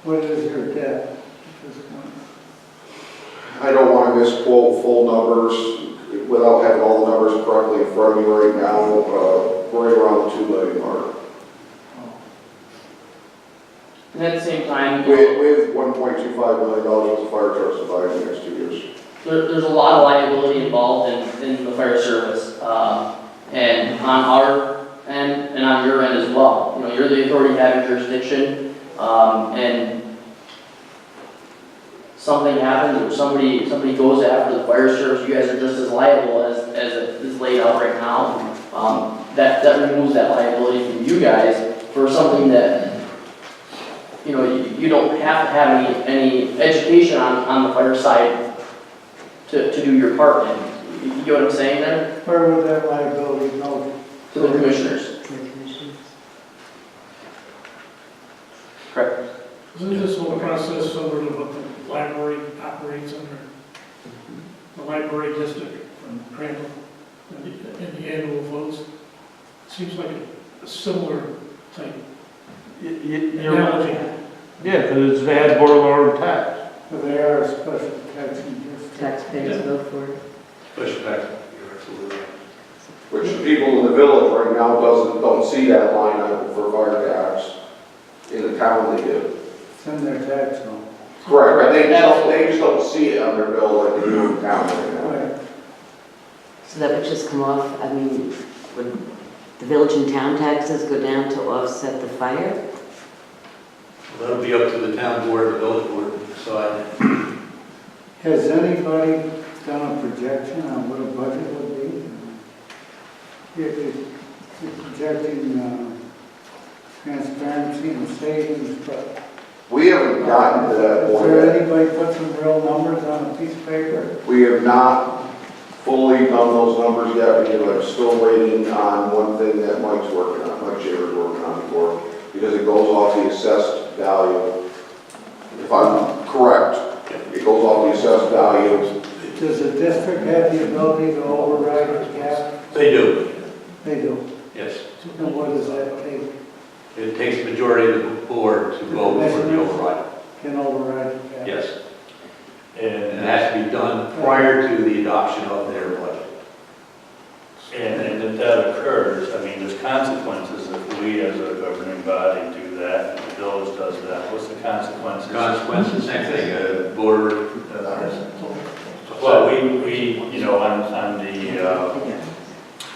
What is your debt at this point? I don't want to misquote full numbers without having all the numbers correctly in front of me right now. Right around the $2 million mark. And at the same time, With $1.25 million worth of fire trucks to buy in the next 2 years. there's a lot of liability involved in the fire service, and on our end and on your end as well. You're the authority having jurisdiction, and something happens or somebody goes after the fire service, you guys are just as liable as it is laid out right now. That removes that liability from you guys for something that you don't have to have any education on the fire side to do your part. And you get what I'm saying there? Where would that liability go? To the commissioners. Correct. Isn't this whole process similar to what the library operates under? The library district from Crandall in the annual votes? Seems like a similar type analogy. Yeah, because it's an ad valorem tax. But they are a special taxing district. Taxpayers vote for it. Push back, you're absolutely right. Which the people in the village right now don't see that line item for fire tax. In the town they do. It's in their tax bill. Correct, they just don't see it on their bill like they do in town right now. Right. So that would just come off, would the village and town taxes go down to offset the fire? That'll be up to the town board or the village board to decide. Has anybody done a projection on what a budget would be? You're projecting transparency and savings, but We haven't gotten to that has point there yet. anybody put some real numbers on a piece of paper? We have not fully done those numbers yet because I'm still waiting on one thing that Mike Shaver's working on before, because it goes off the assessed value If I'm correct, it goes off the assessed value. Does the district have the ability to override the cap? They do, They do. yes. And what does that take? It takes the majority of the board to vote for the override. Can override the cap? Yes. And it And, has to be done prior to the adoption of their budget. and if that occurs, I mean, there's consequences if we as a governing body do that, if the village does that, what's the consequences? Consequences, same thing, voter, Well, we, you know, on the,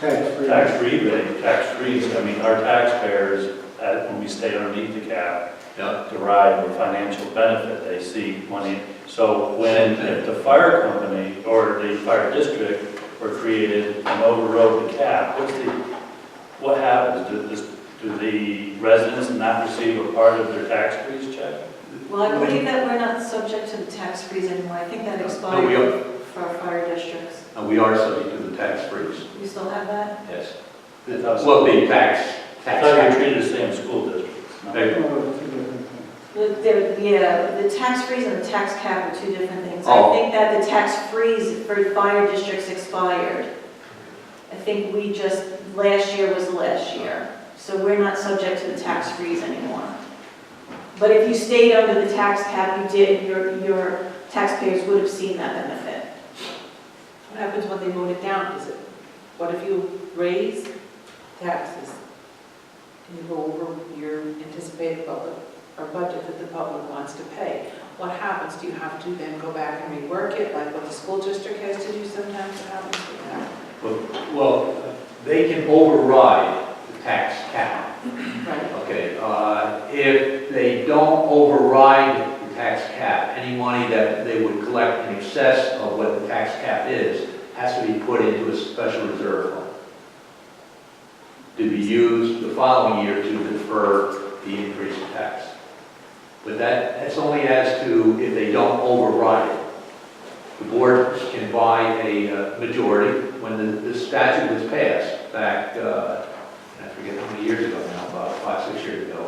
Tax-free. tax rebate, tax freeze, I mean, our taxpayers, when we stay underneath the cap, yeah, derive a financial benefit, they see money. So when, if the fire company or the fire district were created and overrode the cap, what happens? Do the residents not receive a part of their tax freeze check? Well, I believe that we're not subject to the tax freeze anymore. I think that No, we expired are. for our fire districts. We are subject to the tax freeze, You still have that? yes. I thought Well, the tax you were cap. treated the same school districts. no? They- Oh, two different things. Yeah, the tax freeze and the tax cap are two different things. Oh. I think that the tax freeze for fire districts expired. I think we just, last year was the last year. So we're not subject to the tax freeze anymore. But if you stayed under the tax cap, you did, your taxpayers would have seen that benefit. What happens when they vote it down? What if you raise taxes and you go over your anticipated public or budget that the public wants to pay? What happens? Do you have to then go back and rework it, like what the school district has to do sometimes? What happens with that? Well, they can override the tax cap. Right. Okay, if they don't override the tax cap, any money that they would collect in excess of what the tax cap is, has to be put into a special reserve fund to be used the following year to defer the increase in tax. But that's only as to if they don't override it. The board can buy a majority. When the statute was passed back, I forget how many years ago now, about 5, 6 years ago,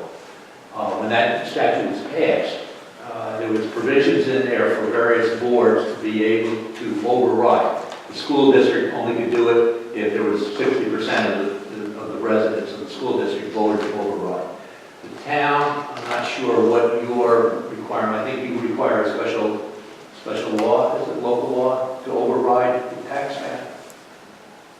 when that statute was passed, there was provisions in there for various boards to be able to override. The school district only could do it if there was 60% of the residents of the school district voted to override. The town, I'm not sure what your requirement, I think you require a special law, is it local law, to override the tax cap?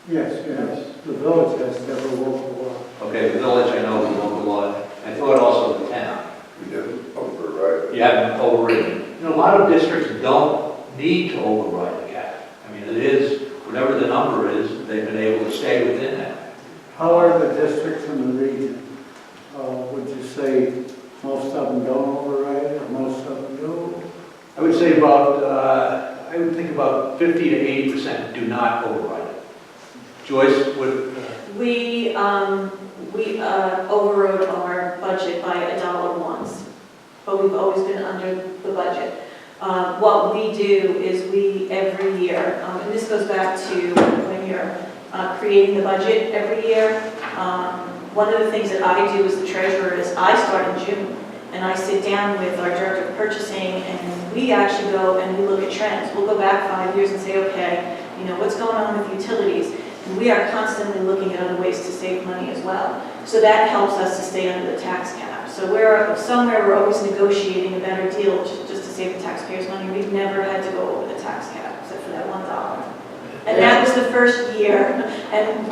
Yes, yes. The village has to have a local law. Okay, the village, I know, is local law. I thought also the town. We didn't override it. You haven't overridden. You know, a lot of districts don't need to override the cap. I mean, it is, whatever the number is, they've been able to stay within that. How are the districts in the region? Would you say most of them don't override it, or most of them do? I would say about, I would think about 50 to 80% do not override it. Joyce, would, We overrode our budget by $1 once, but we've always been under the budget. What we do is every year, and this goes back to when you're creating the budget every year, one of the things that I do as the treasurer is I start in June, and I sit down with our director of purchasing, and we actually go and we look at trends. We'll go back 5 years and say, okay, you know, what's going on with utilities? And we are constantly looking at other ways to save money as well. So that helps us to stay under the tax cap. So we're always negotiating a better deal just to save the taxpayers money. We've never had to go over the tax cap except for that $1. And that was the first year, and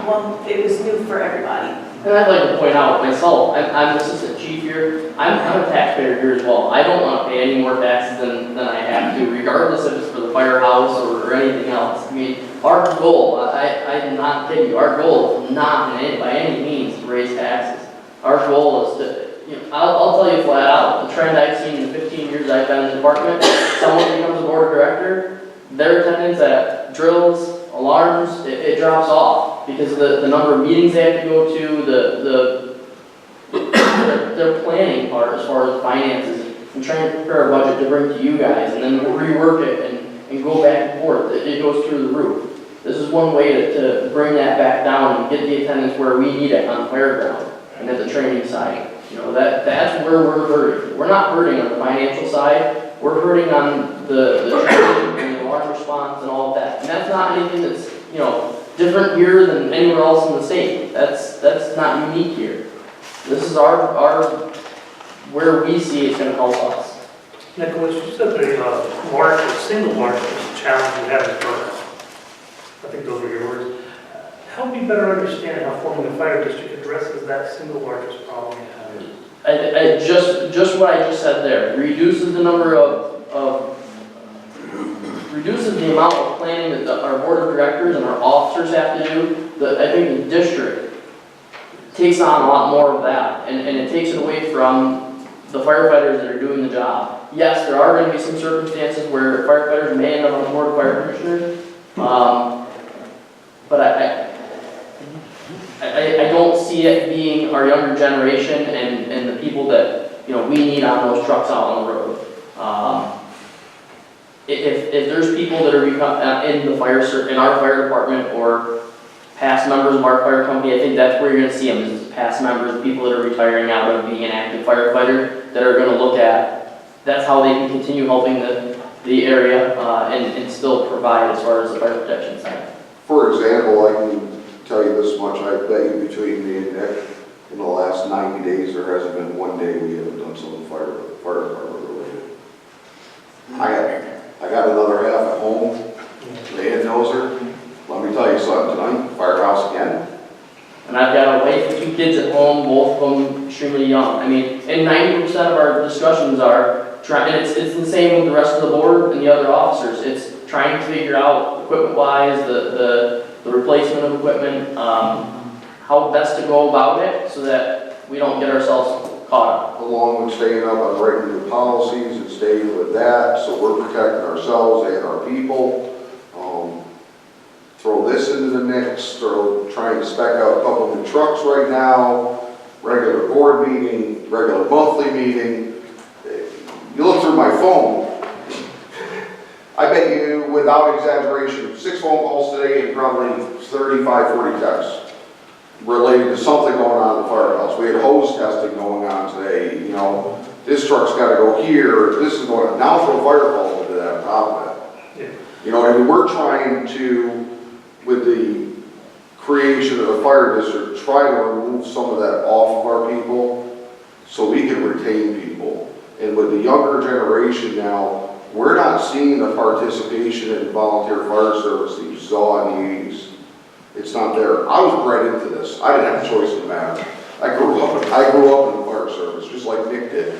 it was new for everybody. And I'd like to point out myself, I'm assistant chief here, I'm a taxpayer here as well. I don't want to pay any more taxes than I have to, regardless if it's for the firehouse or anything else. I mean, our goal, I'm not kidding you, our goal is not by any means to raise taxes. Our goal is to, you know, I'll tell you flat out, the trend I've seen in the 15 years I've been in the department, someone becomes a board director, their attendance at drills, alarms, it drops off because of the number of meetings they have to go to, their planning part as far as finances and trying to prepare a budget to bring to you guys and then rework it and go back and forth. It goes through the roof. This is one way to bring that back down and get the attendance where we need it on the fairground and at the training side. You know, that's where we're hurting. We're not hurting on the financial side, we're hurting on the training and the alarm response and all of that. And that's not anything that's, you know, different here than anywhere else in the state. That's not unique here. This is our where we see it's gonna help us. Nicholas, you said the single largest challenge you have is burnout. I think those were your words. Help me better understand how forming a fire district addresses that single largest problem you have. Just what I just said there, reduces the number reduces the amount of planning that our board of directors and our officers have to do. I think the district takes on a lot more of that, and it takes it away from the firefighters that are doing the job. Yes, there are going to be some circumstances where firefighters may end up on the board of fire commissioners, but I don't see it being our younger generation and the people that, you know, we need on those trucks out on the road. If there's people that are in the in our fire department or past members of our fire company, I think that's where you're going to see them, is past members, people that are retiring out of being an active firefighter, that are going to look at, that's how they can continue helping the area and still provide as far as the fire protection side. For example, I can tell you this much, I bet you between me and Nick, in the last 90 days, there hasn't been one day we haven't done something fire department related. I got another half at home, Leanne knows her. Let me tell you something tonight, firehouse again. And I've got a wife and 2 kids at home, both of them extremely young. I mean, and 90% of our discussions are trying, and it's the same with the rest of the board and the other officers. It's trying to figure out equipment-wise, the replacement of equipment, how best to go about it so that we don't get ourselves caught up. Along with staying up on writing the policies and staying with that, so we're protecting ourselves and our people. Throw this into the mix, trying to spec out a couple new trucks right now, regular board meeting, regular monthly meeting. You look through my phone, I bet you, without exaggeration, 6 phone calls today and probably 35, 40 texts related to something going on in the firehouse. We had hose testing going on today, you know, this truck's got to go here, this is going on. Now throw fire calls into that on top of it. You know what I mean? We're trying to, with the creation of the fire district, try to remove some of that off of our people so we can retain people. And with the younger generation now, we're not seeing the participation in volunteer fire service that you saw in the 80s. It's not there. I was bred into this. I didn't have a choice in the matter. I grew up in the fire service, just like Nick did.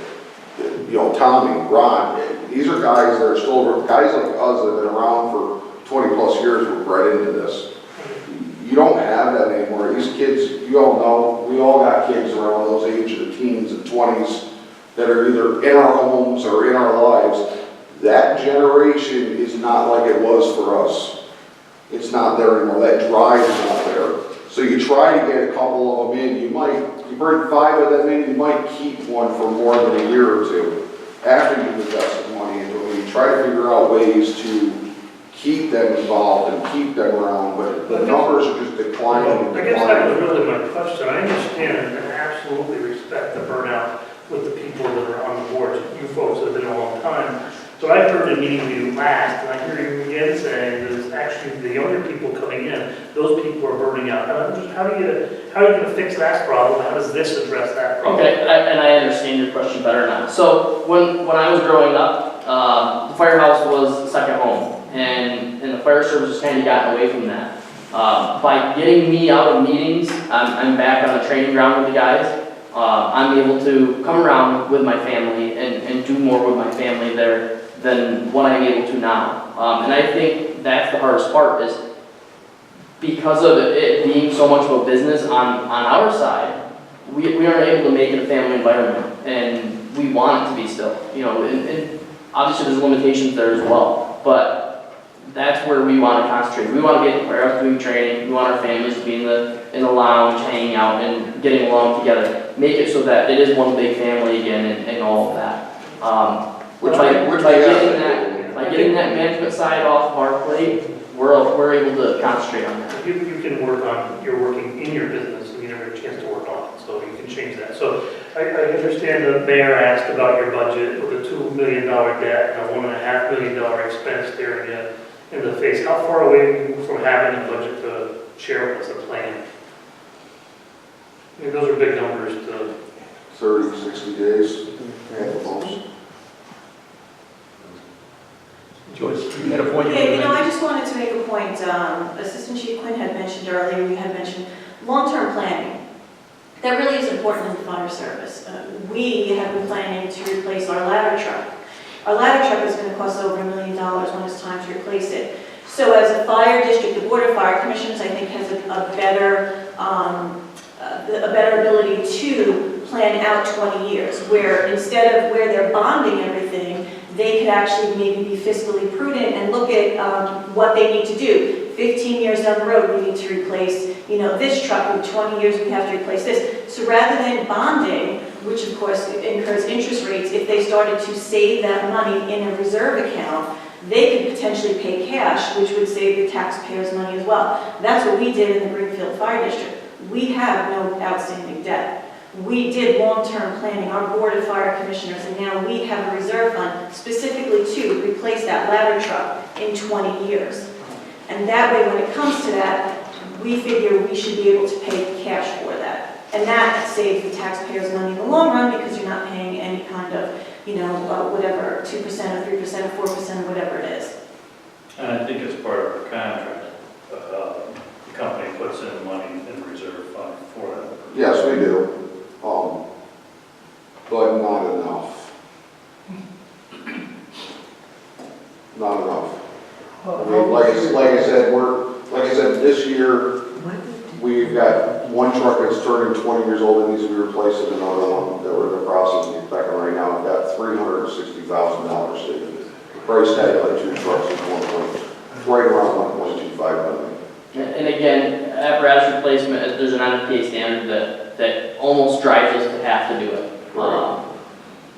You know, Tommy, Ron, these are guys that are still, guys like us that have been around for 20 plus years were bred into this. You don't have that anymore. These kids, you all know, we all got kids around those ages of teens and 20s that are either in our homes or in our lives. That generation is not like it was for us. It's not there anymore. That drive is not there. So you try to get a couple of them in. You bring 5 of them in, you might keep one for more than a year or 2 after you've invested money into it. You try to figure out ways to keep them involved and keep them around, but the numbers are just declining. I guess that was really my question. I understand and absolutely respect the burnout with the people that are on the boards, you folks that have been a long time. But I heard a meeting you last, and I hear you again saying that it's actually the younger people coming in, those people are burning out. How are you going to fix that problem? How does this address that problem? Okay, and I understand your question better now. So when I was growing up, the firehouse was second home, and the fire service has kind of gotten away from that. By getting me out of meetings, I'm back on the training ground with the guys. I'm able to come around with my family and do more with my family there than what I'm able to now. And I think that's the hardest part, is because of it being so much of a business on our side, we aren't able to make it a family environment, and we want it to be still. You know, and obviously there's limitations there as well, but that's where we want to concentrate. We want to get the firehouse doing training. We want our families to be in the lounge, hanging out and getting along together. Make it so that it is one big family again and all of that. By getting that management side off of our plate, we're able to concentrate on that. You can work on, you're working in your business and you never get a chance to work on it, so you can change that. So I understand the mayor asked about your budget with a $2 million debt and a $1.5 million expense there in the face. How far away are you from having a budget to share with us a plan? I mean, those are big numbers to. 30, 60 days at the most. Joyce, you had a point? Yeah, you know, I just wanted to make a point. Assistant Chief Quinn had mentioned earlier, we had mentioned long-term planning. That really is important in the fire service. We have been planning to replace our ladder truck. Our ladder truck is going to cost over $1 million when it's time to replace it. So as a fire district, the Board of Fire Commissioners, I think, has a better ability to plan out 20 years, where instead of where they're bonding everything, they could actually maybe be fiscally prudent and look at what they need to do. 15 years down the road, we need to replace, this truck. In 20 years, we have to replace this. So rather than bonding, which of course incurs interest rates, if they started to save that money in a reserve account, they could potentially pay cash, which would save the taxpayers money as well. That's what we did in the Greenfield Fire District. We have no outstanding debt. We did long-term planning, our Board of Fire Commissioners, and now we have a reserve fund specifically to replace that ladder truck in 20 years. And that way, when it comes to that, we figure we should be able to pay cash for that. And that saves the taxpayers money in the long run because you're not paying any kind of, whatever, 2% or 3% or 4%, whatever it is. And I think as part of our contract, the company puts in money in the reserve fund for that. Yes, we do, but not enough. Not enough. I mean, like I said, this year, we've got one truck that's turning 20 years old and needs to be replaced, and another one that we're in the process of back right now. We've got $360,000 saved. The price tag on the two trucks is right around $1.25 million. And again, apparatus replacement, there's an NFPA standard that almost drives us to have to do it.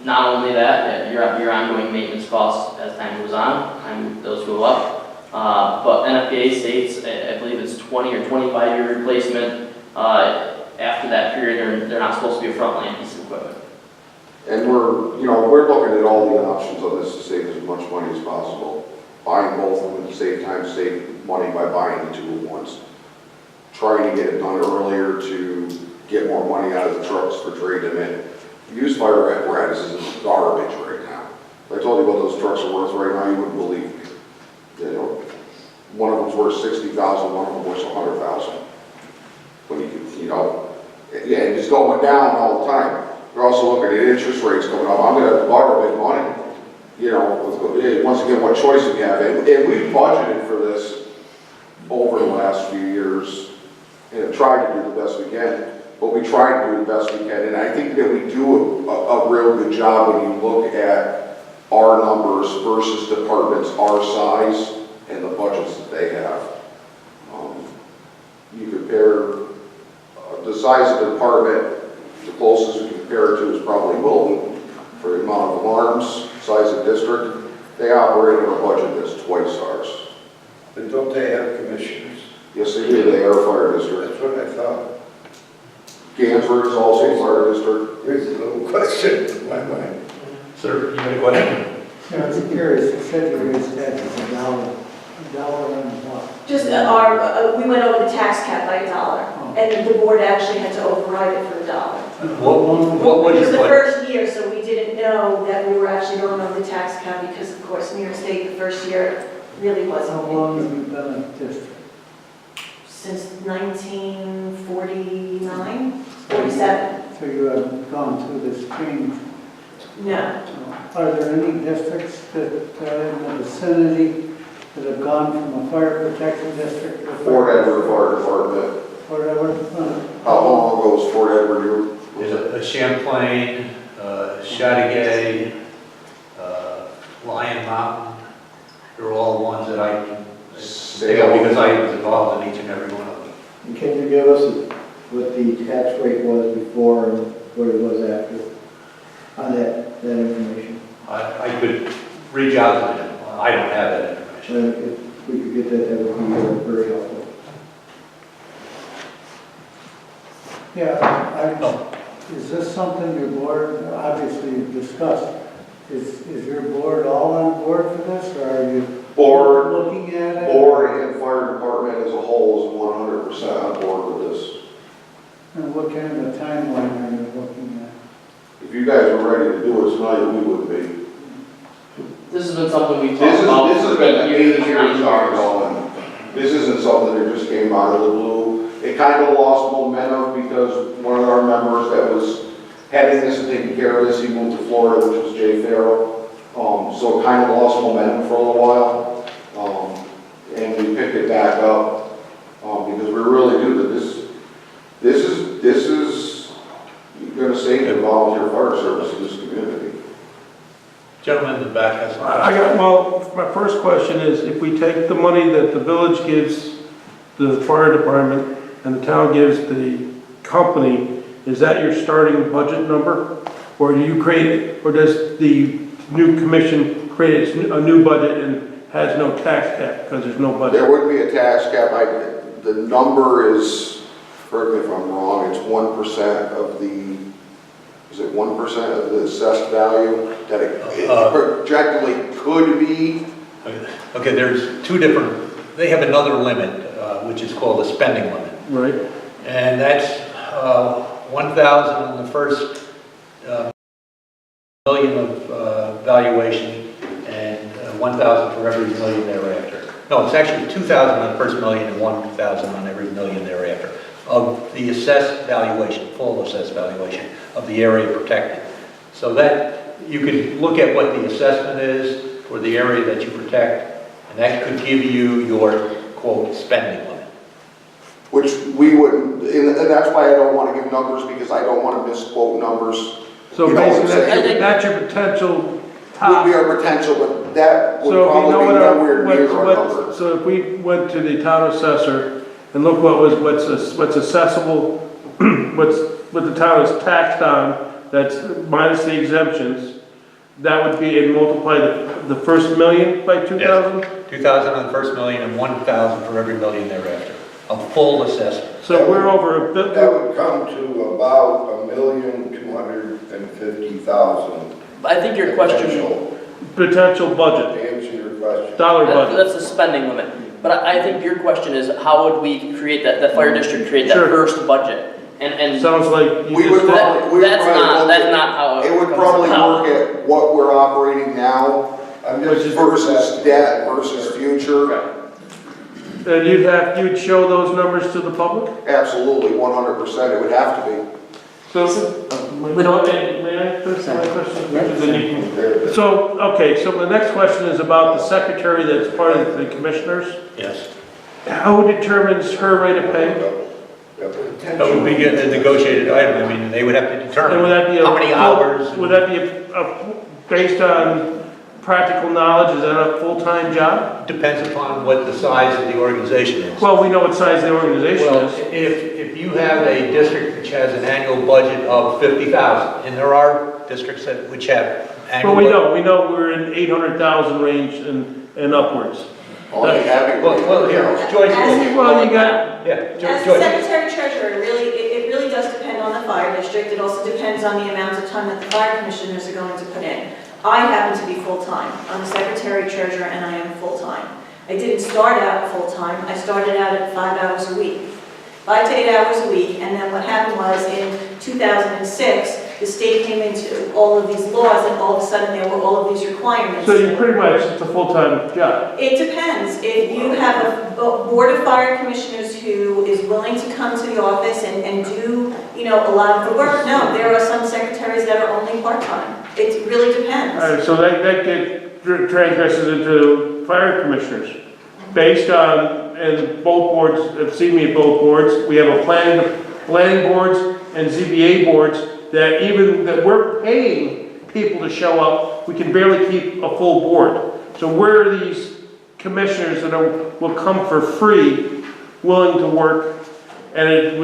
Not only that, your ongoing maintenance costs as time goes on, those go up. But NFPA states, I believe it's 20 or 25-year replacement. After that period, they're not supposed to be a frontline piece of equipment. And we're looking at all the options on this to save as much money as possible. Buying both of them to save time, save money by buying the two at once. Trying to get it done earlier to get more money out of the trucks for trade them in. Used fire apparatus is garbage right now. If I told you what those trucks are worth right now, you wouldn't believe me. One of them's worth $60,000, one of them worth $100,000. When you can, and it's going down all the time. You're also looking at interest rates going up. I'm going to have to borrow big money. Once again, what choice do we have? And we budgeted for this over the last few years and tried to do the best we can. But we try to do the best we can, and I think that we do a real good job when you look at our numbers versus departments our size and the budgets that they have. You compare the size of the department, the closest we compare it to is probably Wilton for the amount of alarms, size of district. They operate on a budget that's twice ours. But don't they have commissioners? Yes, they do. They are a fire district. That's what I thought. Gansford is also a fire district. Here's a little question in my mind. Sir, you had a question? Yeah, I was curious, you said you raised taxes $1 and what? Just we went over the tax cap by $1, and the board actually had to override it for $1. What was It was your the question? first year, so we didn't know that we were actually going over the tax cap because, of course, New York State, the first year, really wasn't. How long have you been in district? Since 1949, 47. So you have gone through this change. No. Are there any districts that in the vicinity that have gone from a fire protection district to a Fort Edward Fire Department. whatever? How long ago was Fort Edward? There's Champlain, Chateauguay, Lion Mountain. They're all ones that I can say because I was involved in each and every one of them. And can you give us what the tax rate was before and what it was after on that information? I could reach out to them. I don't have that information. If we could get that, that would be very helpful. Yeah, Is this something your board, obviously you've discussed, is your board all on board for this, or are you Board, looking at it? board and fire department as a whole is 100% on board with this. And what kind of a timeline are you looking at? If you guys are ready to do it tonight, we would be. This has been something we've This talked about. has been years 8 years ongoing. This isn't something that just came out of the blue. It kind of lost momentum because one of our members that was heading this and taking care of this, he moved to Florida, which was Jay Farrell. So it kind of lost momentum for a little while. And we picked it back up because we really do that this is going to save the volunteer fire service in this community. Gentleman in the back has some I got, well, my first question is, if we take the money that the village gives the fire department and the town gives the company, is that your starting budget number? Or do you create, or does the new commission create a new budget and has no tax cap because there's no budget? There would be a tax cap. The number is, correct me if I'm wrong, it's 1% of the, is it 1% of the assessed value that it projectedly could be? Okay, there's two different, they have another limit, which is called the spending limit. Right. And that's 1,000 on the first million of valuation and 1,000 for every million thereafter. No, it's actually 2,000 on the first million and 1,000 on every million thereafter of the assessed valuation, full assessed valuation of the area protected. So that you can look at what the assessment is for the area that you protect, and that could give you your, quote, spending limit. Which we wouldn't, and that's why I don't want to give numbers, because I don't want to misquote numbers. So You know what I'm basically, saying? that's your potential Would top. be our potential, but that would So if we know probably what be our, nowhere near our number. so if we went to the town assessor and look what's accessible, what the town is taxed on, that's minus the exemptions, that would be, and multiply the first million by 2,000? 2,000 on the first million and 1,000 for every million thereafter, a full assessment. So we're over a bit. That would come to about $1,250,000. I think your question, Potential budget, To answer your question. dollar budget. that's the spending limit. But I think your question is, how would we create that, the fire district create that Sure. first budget? And Sounds like you We would just, probably, we would that's probably not, look that's at- not how It would comes probably about. work at what we're operating now I'm just versus debt versus future. and you'd show those numbers to the public? Absolutely, 100%, it would have to be. So, may I first, my question? Then you can- There. So, okay, so the next question is about the secretary that's part of the commissioners. Yes. How determines her rate of pay? That would be a negotiated item. I mean, they would have to And determine would that be how many hours. Would that be based on practical knowledge? Is that a full-time job? Depends upon what the size of the organization is. Well, we know what size the organization Well, is. if you have a district which has an annual budget of 50,000, and there are districts which have annual. But we know we're in 800,000 range and upwards. Only having. Well, here, Joyce. Well, you got, Yeah, As the Joyce. secretary treasurer, it really does depend on the fire district. It also depends on the amount of time that the fire commissioners are going to put in. I happen to be full-time. I'm the secretary treasurer and I am full-time. I didn't start out full-time. I started out at 5 hours a week. 5 to 8 hours a week, and then what happened was in 2006, the state came into all of these laws and all of a sudden there were all of these requirements. so you pretty much, it's a full-time job. It depends. If you have a board of fire commissioners who is willing to come to the office and do, a lot of the work, no, there are some secretaries that are only part-time. It really depends. All right, so that transgresses into fire commissioners. Based on, and both boards have seen me at both boards, we have a planning boards and ZBA boards that we're paying people to show up, we can barely keep a full board. So where are these commissioners that will come for free, willing to work? And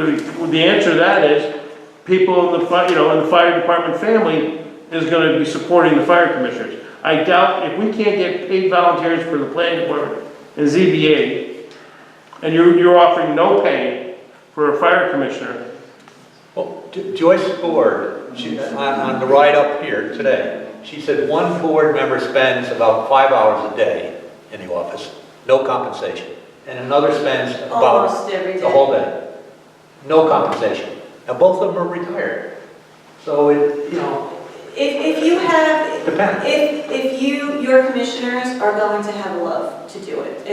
the answer to that is, people in the fire department family is going to be supporting the fire commissioners. I doubt, if we can't get paid volunteers for the planning department and ZBA, and you're offering no pay for a fire commissioner, Well, Joyce Board, on the ride up here today, she said one board member spends about 5 hours a day in the office, no compensation. And another spends about Almost every day. the whole day, no compensation. And both of them are retired. So it, you know, If you have, depends. if your commissioners are going to have love to do it,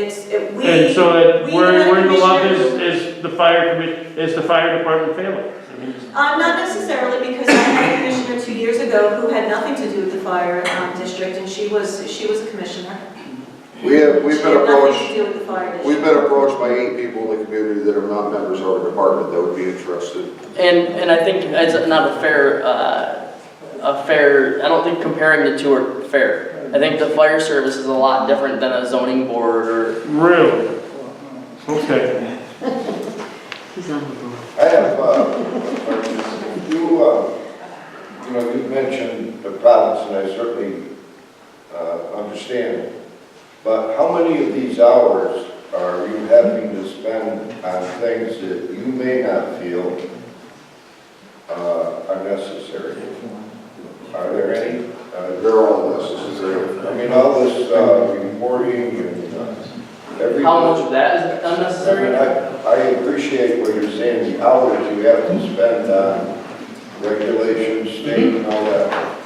we. And so we where the love commissioners- is the fire department family. I mean, Not necessarily, because I had a commissioner 2 years ago who had nothing to do with the fire district, and she was a commissioner. We've She been had nothing to approached, do with the fire district. we've been approached by 8 people in the community that are not members of our department that would be interested. And I think it's not a fair, I don't think comparing the two are fair. I think the fire service is a lot different than a zoning board or. Really? Okay. He's on the board. I have, you mentioned the problems, and I certainly understand. But how many of these hours are you having to spend on things that you may not feel are necessary? Are there any? They're all necessary. I mean, all this reporting and everything. How much of that is unnecessary? I appreciate what you're saying, the hours you have to spend on regulations, state and all that.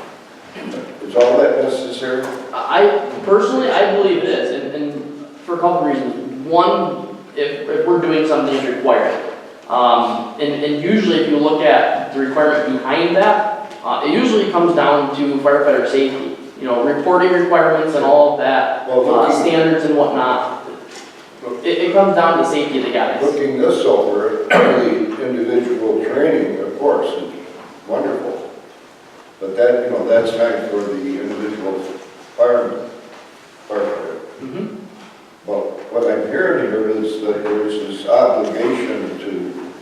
Is all that necessary? I personally, I believe it is, and for a couple of reasons. One, if we're doing something that's required. And usually if you look at the requirement behind that, it usually comes down to firefighter safety. You know, reporting requirements and all of that, standards and whatnot. It comes down to safety of the guys. Looking this over, the individual training, of course, is wonderful. But that, that's not for the individual firefighter. Mm-hmm. But what I'm hearing here is that there's this obligation to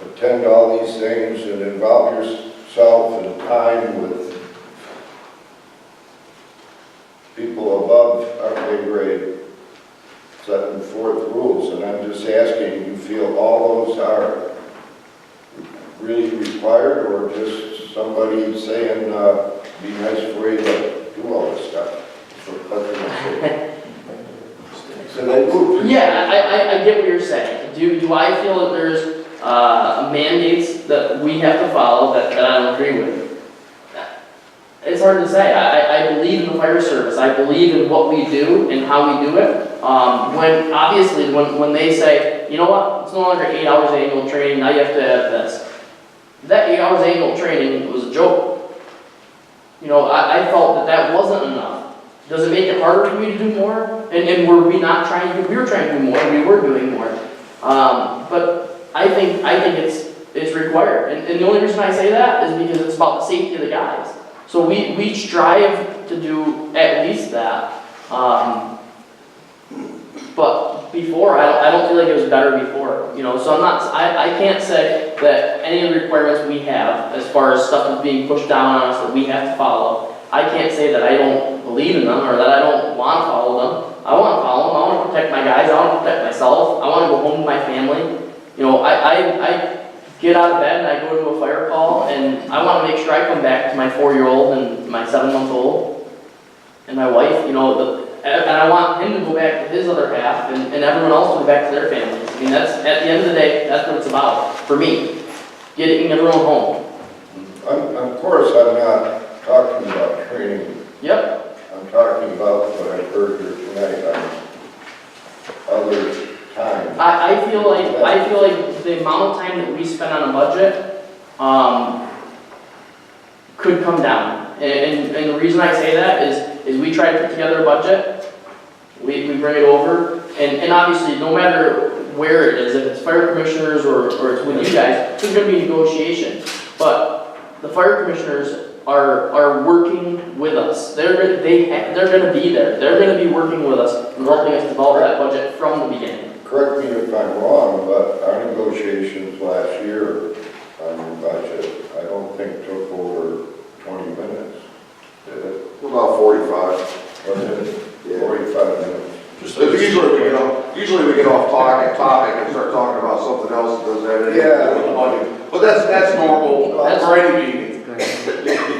attend all these things and involve yourself in time with people above our pay grade, setting forth rules. And I'm just asking, you feel all those are really required, or just somebody saying, be nice for you to do all this stuff? So they do. Yeah, I get what you're saying. Do I feel that there's mandates that we have to follow that I don't agree with? It's hard to say. I believe in the fire service. I believe in what we do and how we do it. When they say, you know what, it's no longer 8 hours of annual training, now you have to have this. That 8 hours of annual training was a joke. You know, I felt that wasn't enough. Does it make it harder for me to do more? And were we not trying to? We were trying to do more. We were doing more. But I think it's required. And the only reason I say that is because it's about the safety of the guys. So we strive to do at least that. But before, I don't feel like it was better before. You know, so I can't say that any of the requirements we have, as far as stuff that's being pushed down on us that we have to follow, I can't say that I don't believe in them or that I don't want to follow them. I want to follow them. I want to protect my guys. I want to protect myself. I want to go home to my family. You know, I get out of bed and I go to a fire call, and I want to make sure I come back to my 4-year-old and my 7-month-old and my wife, you know, and I want him to go back to his other half and everyone else to go back to their families. I mean, that's, at the end of the day, that's what it's about for me, getting everyone home. Of course, I'm not talking about training. Yep. I'm talking about what I've heard here tonight on other times. I feel like the amount of time that we spend on a budget could come down. And the reason I say that is we try to put together a budget, we bring it over, and obviously no matter where it is, if it's fire commissioners or it's with you guys, there's going to be negotiation. But the fire commissioners are working with us. They're going to be there. They're going to be working with us and helping us develop that budget from the beginning. Correct me if I'm wrong, but our negotiations last year on your budget, I don't think took over 20 minutes, did it? About 45. Was it Yeah. 45 minutes? Usually usually we get off topic and start talking about something else that doesn't have anything to do with the budget. But that's normal for any meeting.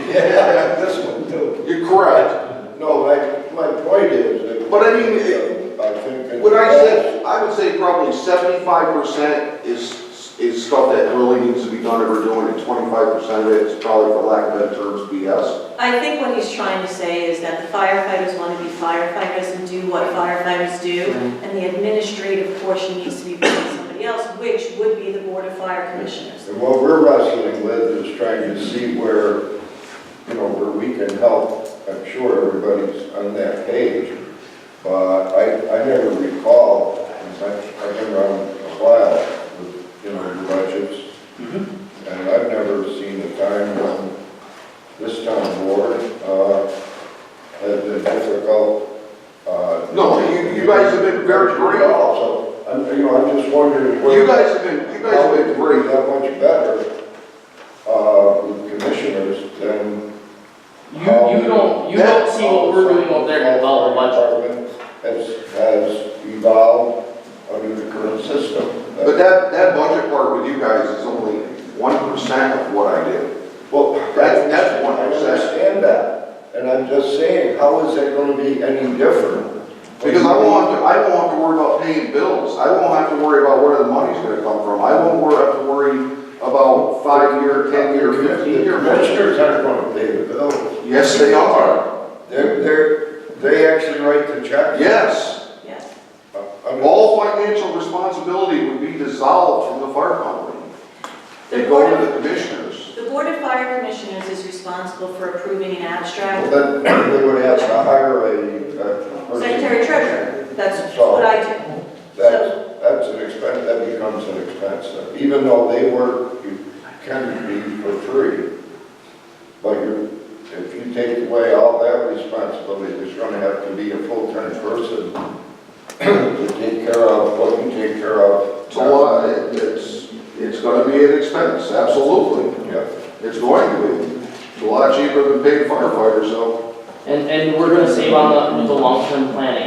Yeah, this one too. You're correct. No, my point is that. But I mean, I think. What I would say probably 75% is stuff that really needs to be done if we're doing it. 25% of it is probably, for lack of better terms, BS. I think what he's trying to say is that the firefighters want to be firefighters and do what firefighters do, and the administrative portion needs to be put on somebody else, which would be the Board of Fire Commissioners. And what we're wrestling with is trying to see where, where we can help. I'm sure everybody's on that page, but I never recall, I've been around a while with, the budgets, and I've never seen a time when this town board has been difficult. No, you guys have been very great. So, I'm just wondering. You guys have been great. That much better with commissioners than. You don't see what we're doing over there to develop a budget. Has evolved under the current system. But that budget part with you guys is only 1% of what I did. Well, That's I 1%. understand that, and I'm just saying, how is it going to be any different? Because I won't have to worry about paying bills. I won't have to worry about where the money's going to come from. I won't have to worry about 5-year, 10-year, 15-year. Commissioners aren't going to pay the bills. Yes, they are. They actually write the checks. Yes. Yes. All financial responsibility would be dissolved from the fire company. They go to the commissioners. The Board of Fire Commissioners is responsible for approving an abstract. Well, then they would have to hire a. Secretary Treasurer, that's So, what I do. That's an expense, that becomes an expense. Even though they work, you can be for free. But if you take away all that responsibility, there's going to have to be a full-time person to take care of what you take care of. So it's going to be an expense, absolutely. Yeah. It's going to be. It's a lot cheaper than paying firefighters, so. And we're gonna save on the long-term planning.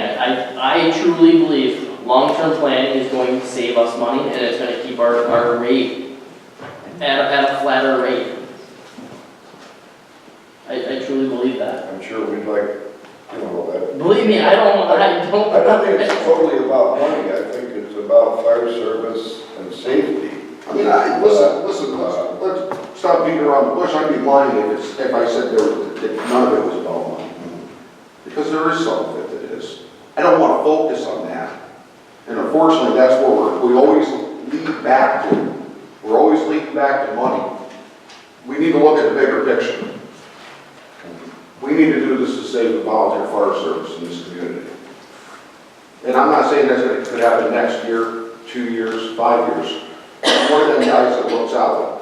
I truly believe long-term planning is going to save us money, and it's gonna keep our rate at a flatter rate. I truly believe that. I'm sure we'd like, that. Believe me, I don't think it's totally about money. I think it's about fire service and safety. I mean, listen, let's stop beating around the bush. I'd be lying if I said that none of it was about money. Because there is some of it that is. I don't want to focus on that. And unfortunately, that's where we always lead back to. We're always leading back to money. We need to look at the bigger picture. We need to do this to save the volunteer fire service in this community. And I'm not saying that could happen next year, 2 years, 5 years. I'm one of them guys that looks out.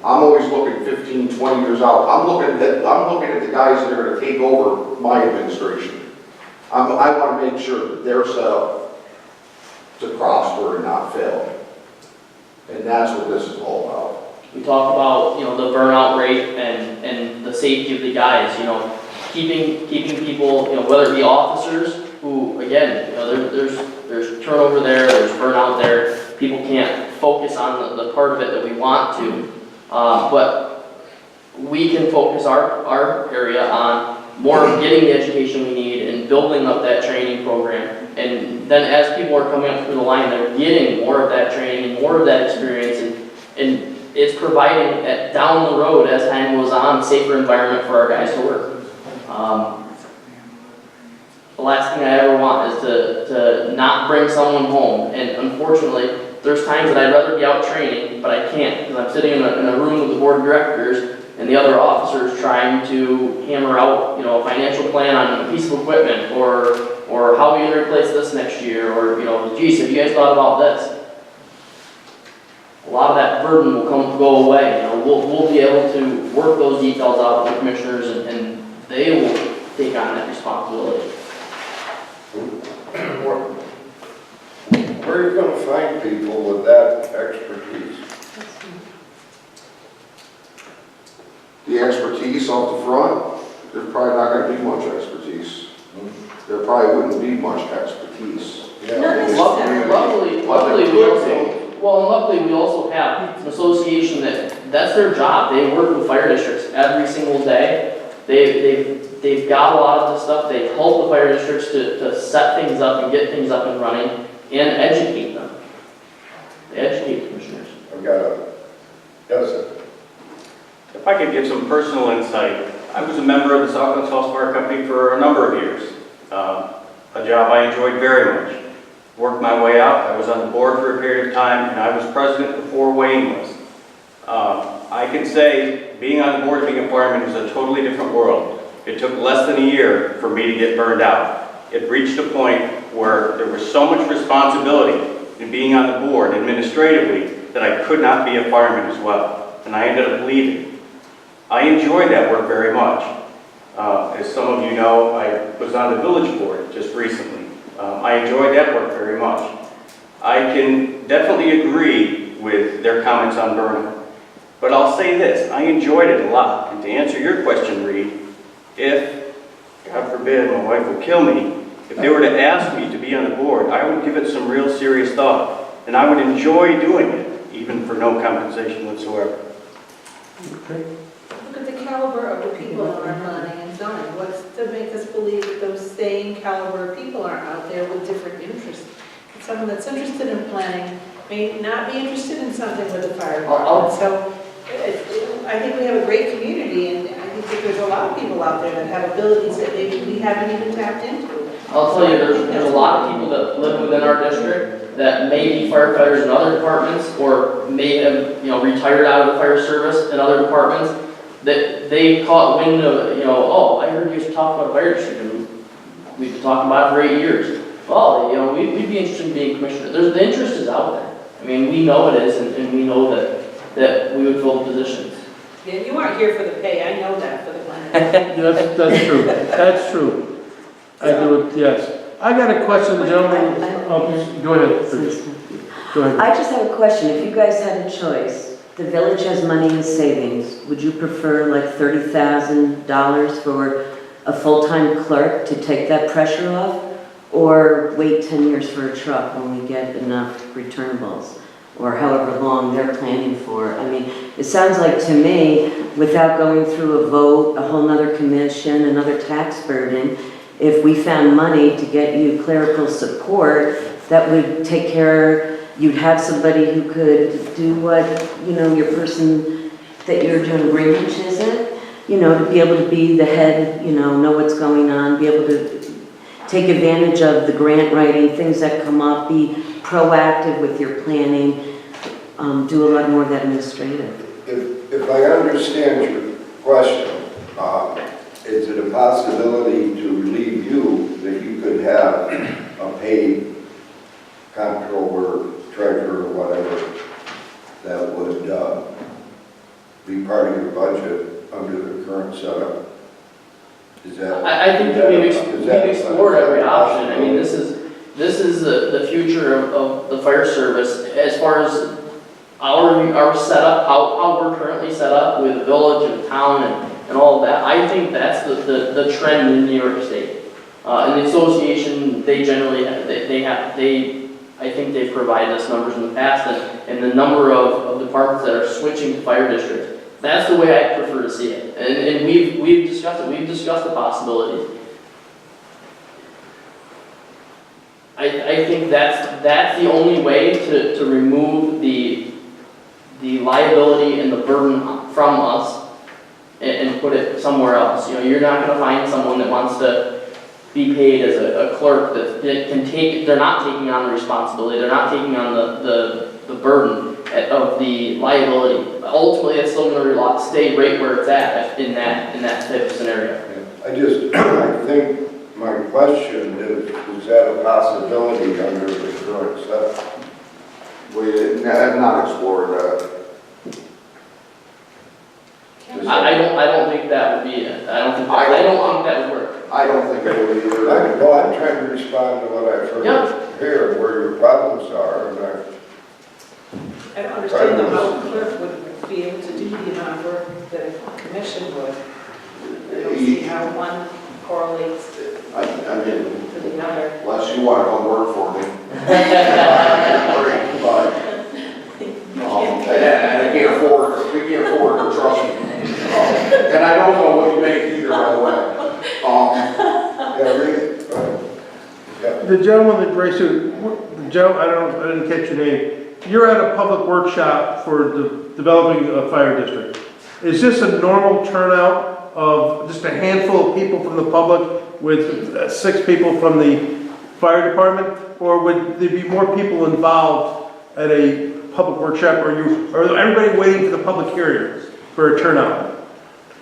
I'm always looking 15, 20 years out. I'm looking at the guys that are going to take over my administration. I want to make sure that they're set up to prosper and not fail. And that's what this is all about. We talk about, the burnout rate and the safety of the guys, keeping people, whether it be officers who, again, there's turnover there's burnout there. People can't focus on the part of it that we want to. But we can focus our area on more of getting the education we need and building up that training program. And then as people are coming up through the line, they're getting more of that training and more of that experience. And it's providing, down the road, as time goes on, a safer environment for our guys to work. The last thing I ever want is to not bring someone home. And unfortunately, there's times that I'd rather be out training, but I can't because I'm sitting in a room with the board of directors and the other officers trying to hammer out, a financial plan on a piece of equipment or how are we going to replace this next year, or, geez, have you guys thought about this? A lot of that burden will go away. We'll be able to work those details out with the commissioners, and they will take on that responsibility. Where are you going to find people with that expertise? The expertise off the front, there's probably not going to be much expertise. There probably wouldn't be much expertise. Yeah. Not necessarily. Luckily, we also have an association that's their job. They work with fire districts every single day. They've got a lot of this stuff. They help the fire districts to set things up and get things up and running and educate them. They educate the commissioners. I've got a, yes, sir. If I could give some personal insight, I was a member of the South Glens Falls Fire Company for a number of years. A job I enjoyed very much. Worked my way up. I was on the board for a period of time, and I was president before Wayne was. I can say being on the board of being a fireman is a totally different world. It took less than a year for me to get burned out. It reached a point where there was so much responsibility in being on the board administratively that I could not be a fireman as well, and I ended up leaving. I enjoyed that work very much. As some of you know, I was on the village board just recently. I enjoyed that work very much. I can definitely agree with their comments on burnout. But I'll say this, I enjoyed it a lot. And to answer your question, Reed, if, God forbid, my wife will kill me, if they were to ask me to be on the board, I would give it some real serious thought. And I would enjoy doing it, even for no compensation whatsoever. Look at the caliber of the people in our planning and zoning. What's to make us believe that those same caliber of people aren't out there with different interests? Someone that's interested in planning may not be interested in something with the fire department. So I think we have a great community, and I think that there's a lot of people out there that have abilities that maybe we haven't even tapped into. I'll tell you, there's a lot of people that live within our district that may be firefighters in other departments or may have, retired out of the fire service in other departments, that they caught wind of, oh, I heard you talk about a fire district, and we've been talking about it for 8 years. Well, we'd be interested in being commissioner. The interest is out there. I mean, we know it is, and we know that we would fill the positions. Yeah, you aren't here for the pay, I know that for the planning. That's true, that's true. I do it, yes. I got a question, gentlemen. Go ahead, please. Go ahead. I just have a question. If you guys had a choice, the village has money in savings. Would you prefer like $30,000 for a full-time clerk to take that pressure off? Or wait 10 years for a truck when we get enough returnables? Or however long they're planning for. I mean, it sounds like to me, without going through a vote, a whole nother commission, another tax burden, if we found money to get you clerical support, that would take care, you'd have somebody who could do what, your person that you're doing Greenwich, is it? To be able to be the head, know what's going on, be able to take advantage of the grant writing, things that come up, be proactive with your planning, do a lot more of that administrative. If I understand your question, is it a possibility to relieve you that you could have a paid comptroller, treasurer, or whatever, that would be part of your budget under the current setup? Is that? I think that we've explored every option. I mean, this is the future of the fire service as far as our setup, how we're currently set up with the village and the town and all of that. I think that's the trend in New York State. And the association, they generally I think they've provided us numbers in the past, and the number of departments that are switching to fire districts. That's the way I prefer to see it. And we've discussed it. We've discussed the possibilities. I think that's the only way to remove the liability and the burden from us and put it somewhere else. You're not going to find someone that wants to be paid as a clerk that can take. They're not taking on the responsibility. They're not taking on the burden of the liability. Ultimately, it's still going to stay right where it's at in that type of scenario. I think my question is that a possibility under the current setup? We have not explored that. I don't think that would be it. I don't think that would work. I don't think it would either. Well, I'm trying to respond to what I've heard here, and where your problems are, and I don't understand how a clerk would be able to do the amount of work that a commission would. I don't see how one correlates I didn't, to the other. unless you want to come work for me. But, and I can't afford, we can't afford to trust me. And I don't know what you make either, by the way. Yeah, really, yeah. The gentleman that raised it, I didn't catch your name. You're at a public workshop for developing a fire district. Is this a normal turnout of just a handful of people from the public with 6 people from the fire department? Or would there be more people involved at a public workshop, or everybody waiting for the public hearing for a turnout?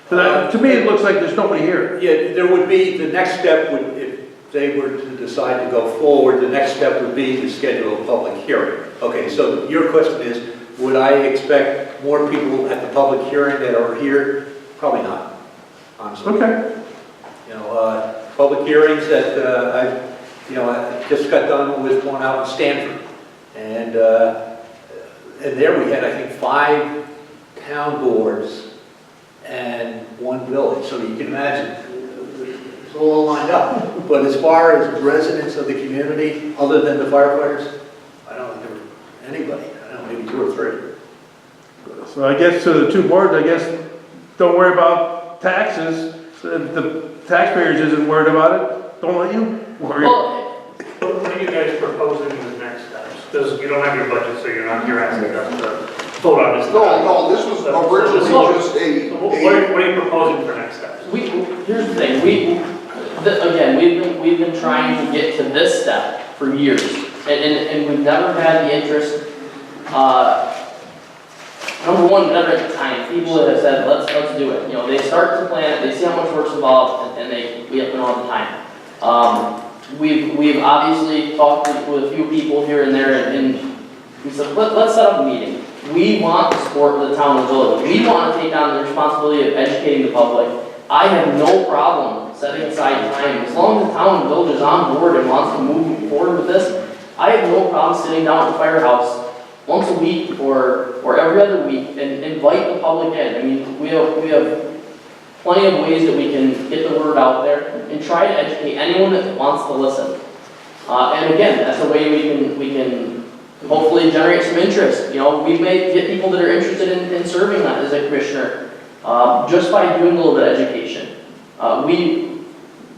To me, it looks like there's nobody here. Yeah, there would be, the next step would, if they were to decide to go forward, the next step would be to schedule a public hearing. Okay, so your question is, would I expect more people at the public hearing that are here? Probably not, honestly. Okay. You know, public hearings that I just got done with one out in Stanford. And there we had, I think, 5 town boards and 1 village. So you can imagine, it's all lined up. But as far as residents of the community, other than the firefighters, I don't think there were anybody. I don't know, maybe 2 or 3. So I guess to the 2 boards, I guess, don't worry about taxes. If the taxpayers isn't worried about it, don't let you worry. What are you guys proposing as next steps? Because you don't have your budget, so you're asking us to vote on this. No, this was originally just a. So what are you proposing for next steps? Here's the thing, again, we've been trying to get to this step for years, and we've never had the interest, number one, never at the time, people that have said, let's do it. You know, they start to plan it, they see how much work's involved, and we have to know all the time. We've obviously talked with a few people here and there, and we said, let's set up a meeting. We want to support the town and village. We want to take on the responsibility of educating the public. I have no problem setting aside time. As long as the town and village is on board and wants to move forward with this, I have no problem sitting down at the firehouse once a week or every other week and invite the public in. I mean, we have plenty of ways that we can get the word out there and try to educate anyone that wants to listen. And again, that's a way we can hopefully generate some interest. You know, we may get people that are interested in serving that as a commissioner just by doing a little bit of education.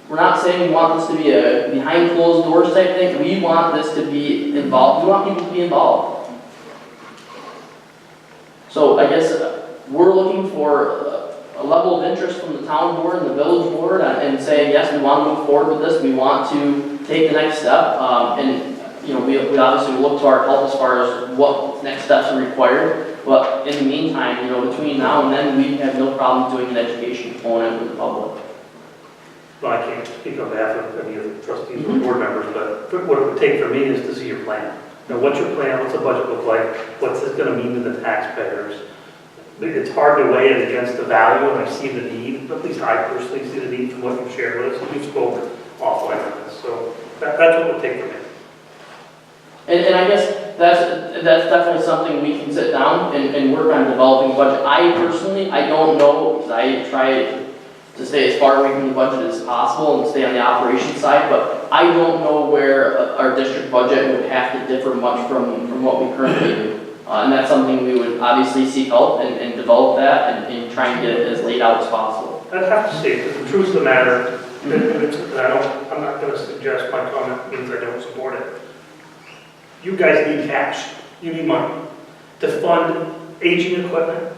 We're not saying we want this to be a behind closed doors type thing. We want this to be involved. We want people to be involved. So I guess we're looking for a level of interest from the town board and the village board and saying, yes, we want to move forward with this. We want to take the next step. And you know, we obviously look to our help as far as what next steps are required. But in the meantime, you know, between now and then, we have no problem doing an education component with the public. Well, I can't speak on behalf of any of the trustees or board members, but what it would take for me is to see your plan. Now, what's your plan? What's the budget look like? What's this going to mean to the taxpayers? It's hard to weigh it against the value, and I see the need. At least I personally see the need from what you've shared with us. You've spoken offline on this, so that's what it would take for me. And I guess that's definitely something we can sit down and work on developing a budget. I personally, I don't know, because I try to stay as far away from the budget as possible and stay on the operations side, but I don't know where our district budget would have to differ much from what we currently do. And that's something we would obviously seek help and develop that and try and get it as laid out as possible. I'd have to say, because the truth of the matter, I'm not going to suggest my comment means I don't support it. You guys need cash. You need money to fund aging equipment,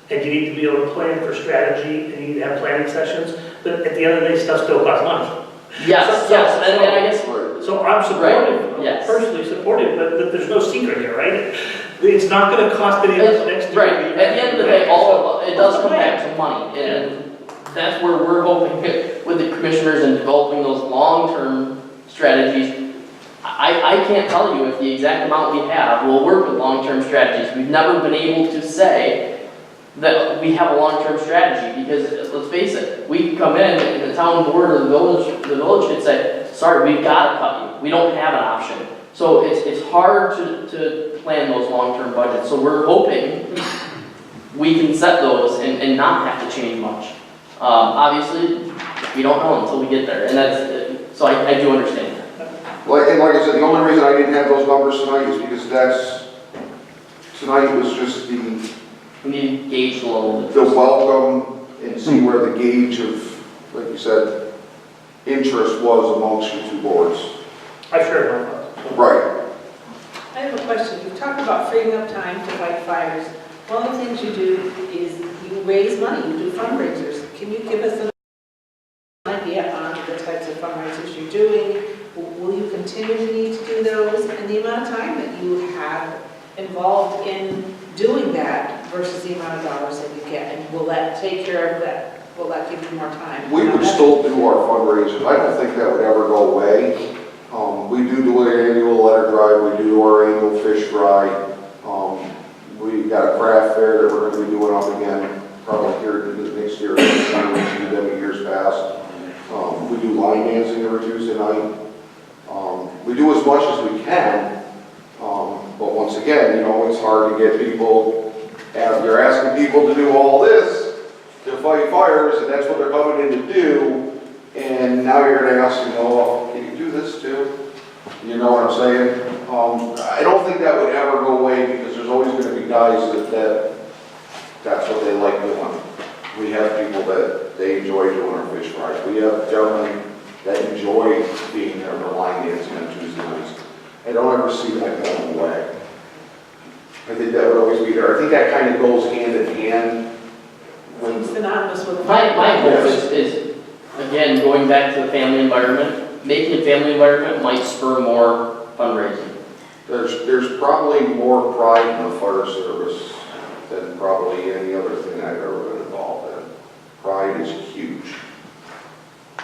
and you need to be able to plan for strategy, and you need to have planning sessions. But at the end of the day, stuff still costs money. Yes, yes, and I guess so. I'm supportive, right. Yes. Personally supportive, but there's no secret here, right? It's not going to cost any of us next year. Right. At the end of the day, it does come back to money, and that's where we're hoping with the commissioners and developing those long-term strategies. I can't tell you if the exact amount we have will work with long-term strategies. We've never been able to say that we have a long-term strategy because, let's face it, we could come in and the town board or the village could say, sorry, we've got to cut you. We don't have an option. So it's hard to plan those long-term budgets. So we're hoping we can set those and not have to change much. Obviously, We don't know until we get there, and that's, so I do understand that. And like I said, the only reason I didn't have those numbers tonight is because tonight was just We need to gauge the level. the welcome and see where the gauge of, like you said, interest was amongst your two boards. I share my thoughts. Right. I have a question. You've talked about freeing up time to fight fires. One of the things you do is you raise money, you do fundraisers. Can you give us an idea on the types of fundraisers you're doing? Will you continue to need to do those? And the amount of time that you have involved in doing that versus the amount of dollars that you get? And will that take care of that? Will that give you more time? We would still do our fundraisers. I don't think that would ever go away. We do an annual letter drive. We do our annual fish fry. We got a craft fair that we're going to be doing up again, probably here next year. We've done it years past. We do line dancing every Tuesday night. We do as much as we can, but once again, it's hard to get people. You're asking people to do all this to fight fires, and that's what they're coming in to do. And now you're going to ask, can you do this too? You know what I'm saying? I don't think that would ever go away because there's always going to be guys that's what they like doing. We have people that they enjoy doing our fish fries. We have gentlemen that enjoy being there for line dancing on Tuesday nights. I don't ever see that going away. I think that would always be there. I think that kind of goes hand in hand. Seems synonymous with My hope is, again, going back to the family environment, making a family environment might spur more fundraising. There's probably more pride in the fire service than probably any other thing I've ever been involved in. Pride is huge.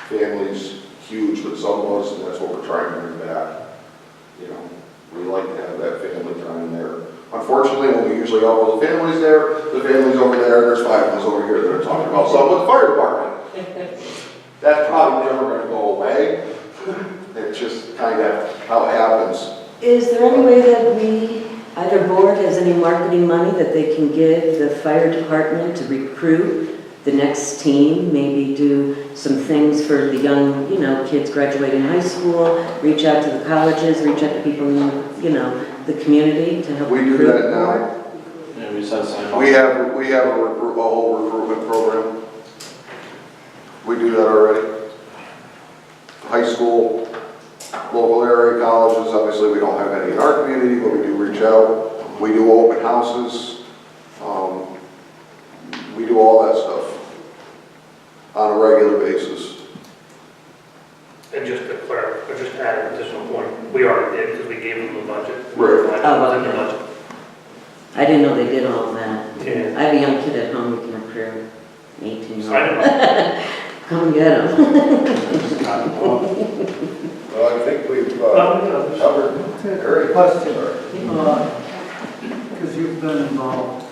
Family's huge with some of us, and that's what we're trying to bring back. We like to have that family time there. Unfortunately, when we usually all the families there, the families over there, there's 5 of us over here that are talking about something with the fire department. That's probably never going to go away. It's just kind of how it happens. Is there any way that we, either board has any marketing money that they can give the fire department to recruit the next team, maybe do some things for the young, kids graduating high school, reach out to the colleges, reach out to people in, the community to help We recruit? do that now. Yeah, we said so. We have a whole recruitment program. We do that already. High school, local area colleges, obviously we don't have any in our community, but we do reach out. We do open houses. We do all that stuff on a regular basis. And just to clarify, just to add an additional point, we already did because we gave them the budget. Right. Oh, Within the okay. budget. I didn't know they did all of that. Yeah. I have a young kid at home we can recruit, 18-year-old. I don't know. Come get him. Well, I think we've covered very Question, because you've been involved,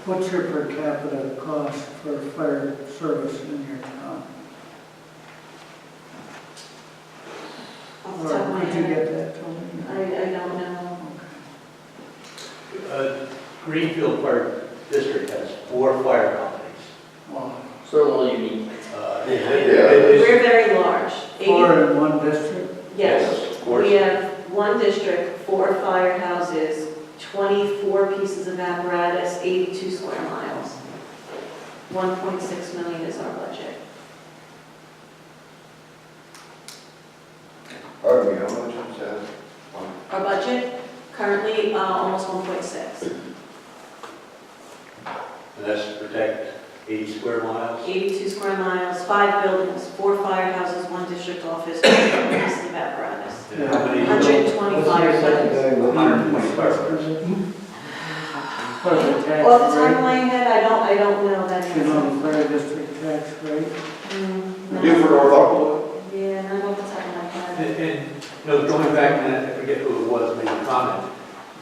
what's your per capita cost for fire service in your town? Off the top of my Or could you head, get that, Tony? I don't know. Greenfield Fire District has 4 fire companies. Wow. So a little unique. We're very large. 4 in one district? Yes. Of course. We have 1 district, 4 firehouses, 24 pieces of apparatus, 82 square miles. 1.6 million is our budget. Pardon me, how much is that? Our budget, currently almost 1.6. And that's to protect 80 square miles. 82 square miles, 5 buildings, 4 firehouses, 1 district office, 2 pieces of apparatus. And how many? 120 firefighters. 120 firefighters. Off the top of my head, I don't know that. You know the fire district tax rate? No. You for North Oklahoma? Yeah, not off the top of my head. And going back, and I forget who it was, made a comment,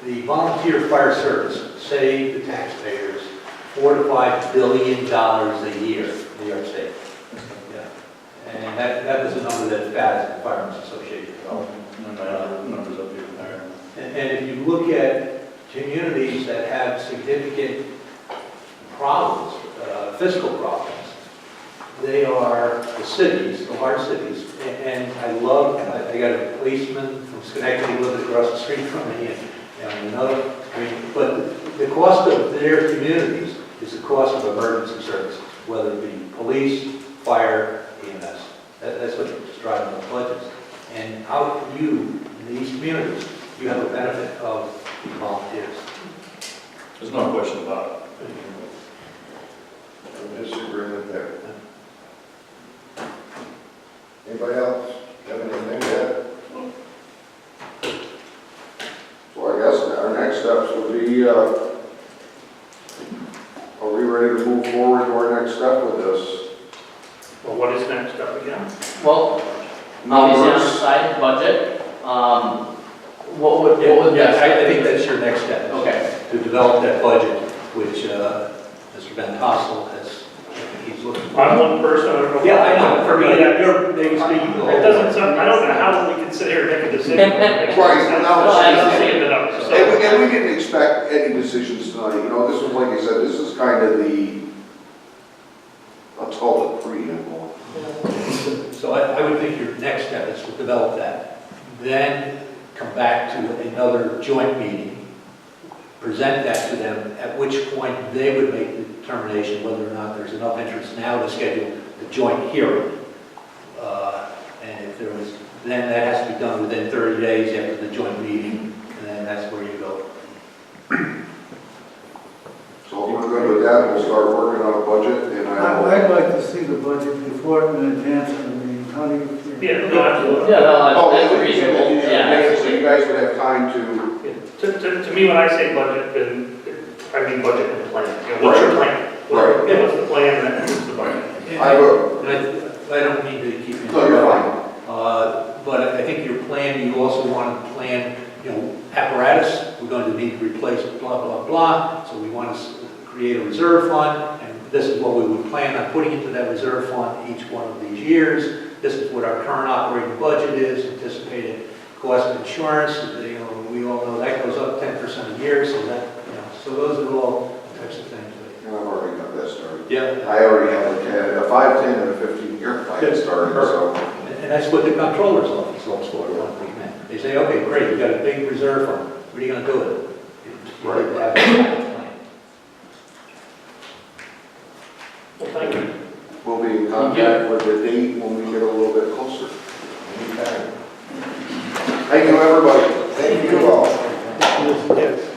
the volunteer fire service saved the taxpayers $4 to $5 billion a year in New York State. Yeah. And that was a number that FAS, the Firemen's Association, developed. Numbers up here higher. And if you look at communities that have significant problems, fiscal problems, they are the cities, the large cities. And I got a policeman from Schenectady who lives across the street from me, and another, but the cost of their communities is the cost of emergency services, whether it be police, fire, EMS. That's what's driving the budgets. And how you, in these communities, you have a benefit of volunteers. There's no question about I'm disagreeing there. Anybody else have anything to add? So I guess our next steps would be, are we ready to move forward to our next step with this? Well, what is next step again? Well, obviously on the side, budget, what would Yeah, that? I think that's your next step. Okay. To develop that budget, which Mr. Van Tassel has, he's looking for. I'm one person, I don't know. Yeah, I know. For me, that, You're maybe speaking to the whole. it doesn't sound, I don't know how we can sit here and make a decision. Right, No, I don't see it enough, so. And we didn't expect any decisions tonight, you know, this was, like I said, this is kind of the, let's call it preamble. So I would think your next step is to develop that. Then come back to another joint meeting, present that to them, at which point they would make the determination whether or not there's enough interest now to schedule the joint hearing. And if there was, then that has to be done within 30 days after the joint meeting, and then that's where you go. So if we're good with that, we'll start working on a budget, and I'd like to see the budget before in advance of the meeting. How do you feel? Yeah, no, absolutely. Yeah, Oh, that's yeah, reasonable, yeah. So you guys would have time to, To me, when I say budget, then I mean budget and plan. You know, what's your plan? Right. What's the plan, and what's the budget? I vote. And I don't mean to keep you. No, you're fine. But I think your plan, you also want to plan, you know, apparatus, we're going to need to replace blah, blah, blah. So we want to create a reserve fund, and this is what we would plan on putting into that reserve fund each one of these years. This is what our current operating budget is, anticipated cost of insurance, you know, we all know that goes up 10% a year, so that, you know, so those are all the types of things. I've already got that started. Yeah. I already have a 5, 10, and a 15-year plan started, so. And that's what the comptroller's office looks for, when we met. They say, okay, great, you've got a big reserve fund, what are you going to do with it? You have to have a plan. Well, thank you. We'll be in contact with the date when we get a little bit closer. Anytime. Thank you, everybody. Thank you all. Yes, yes.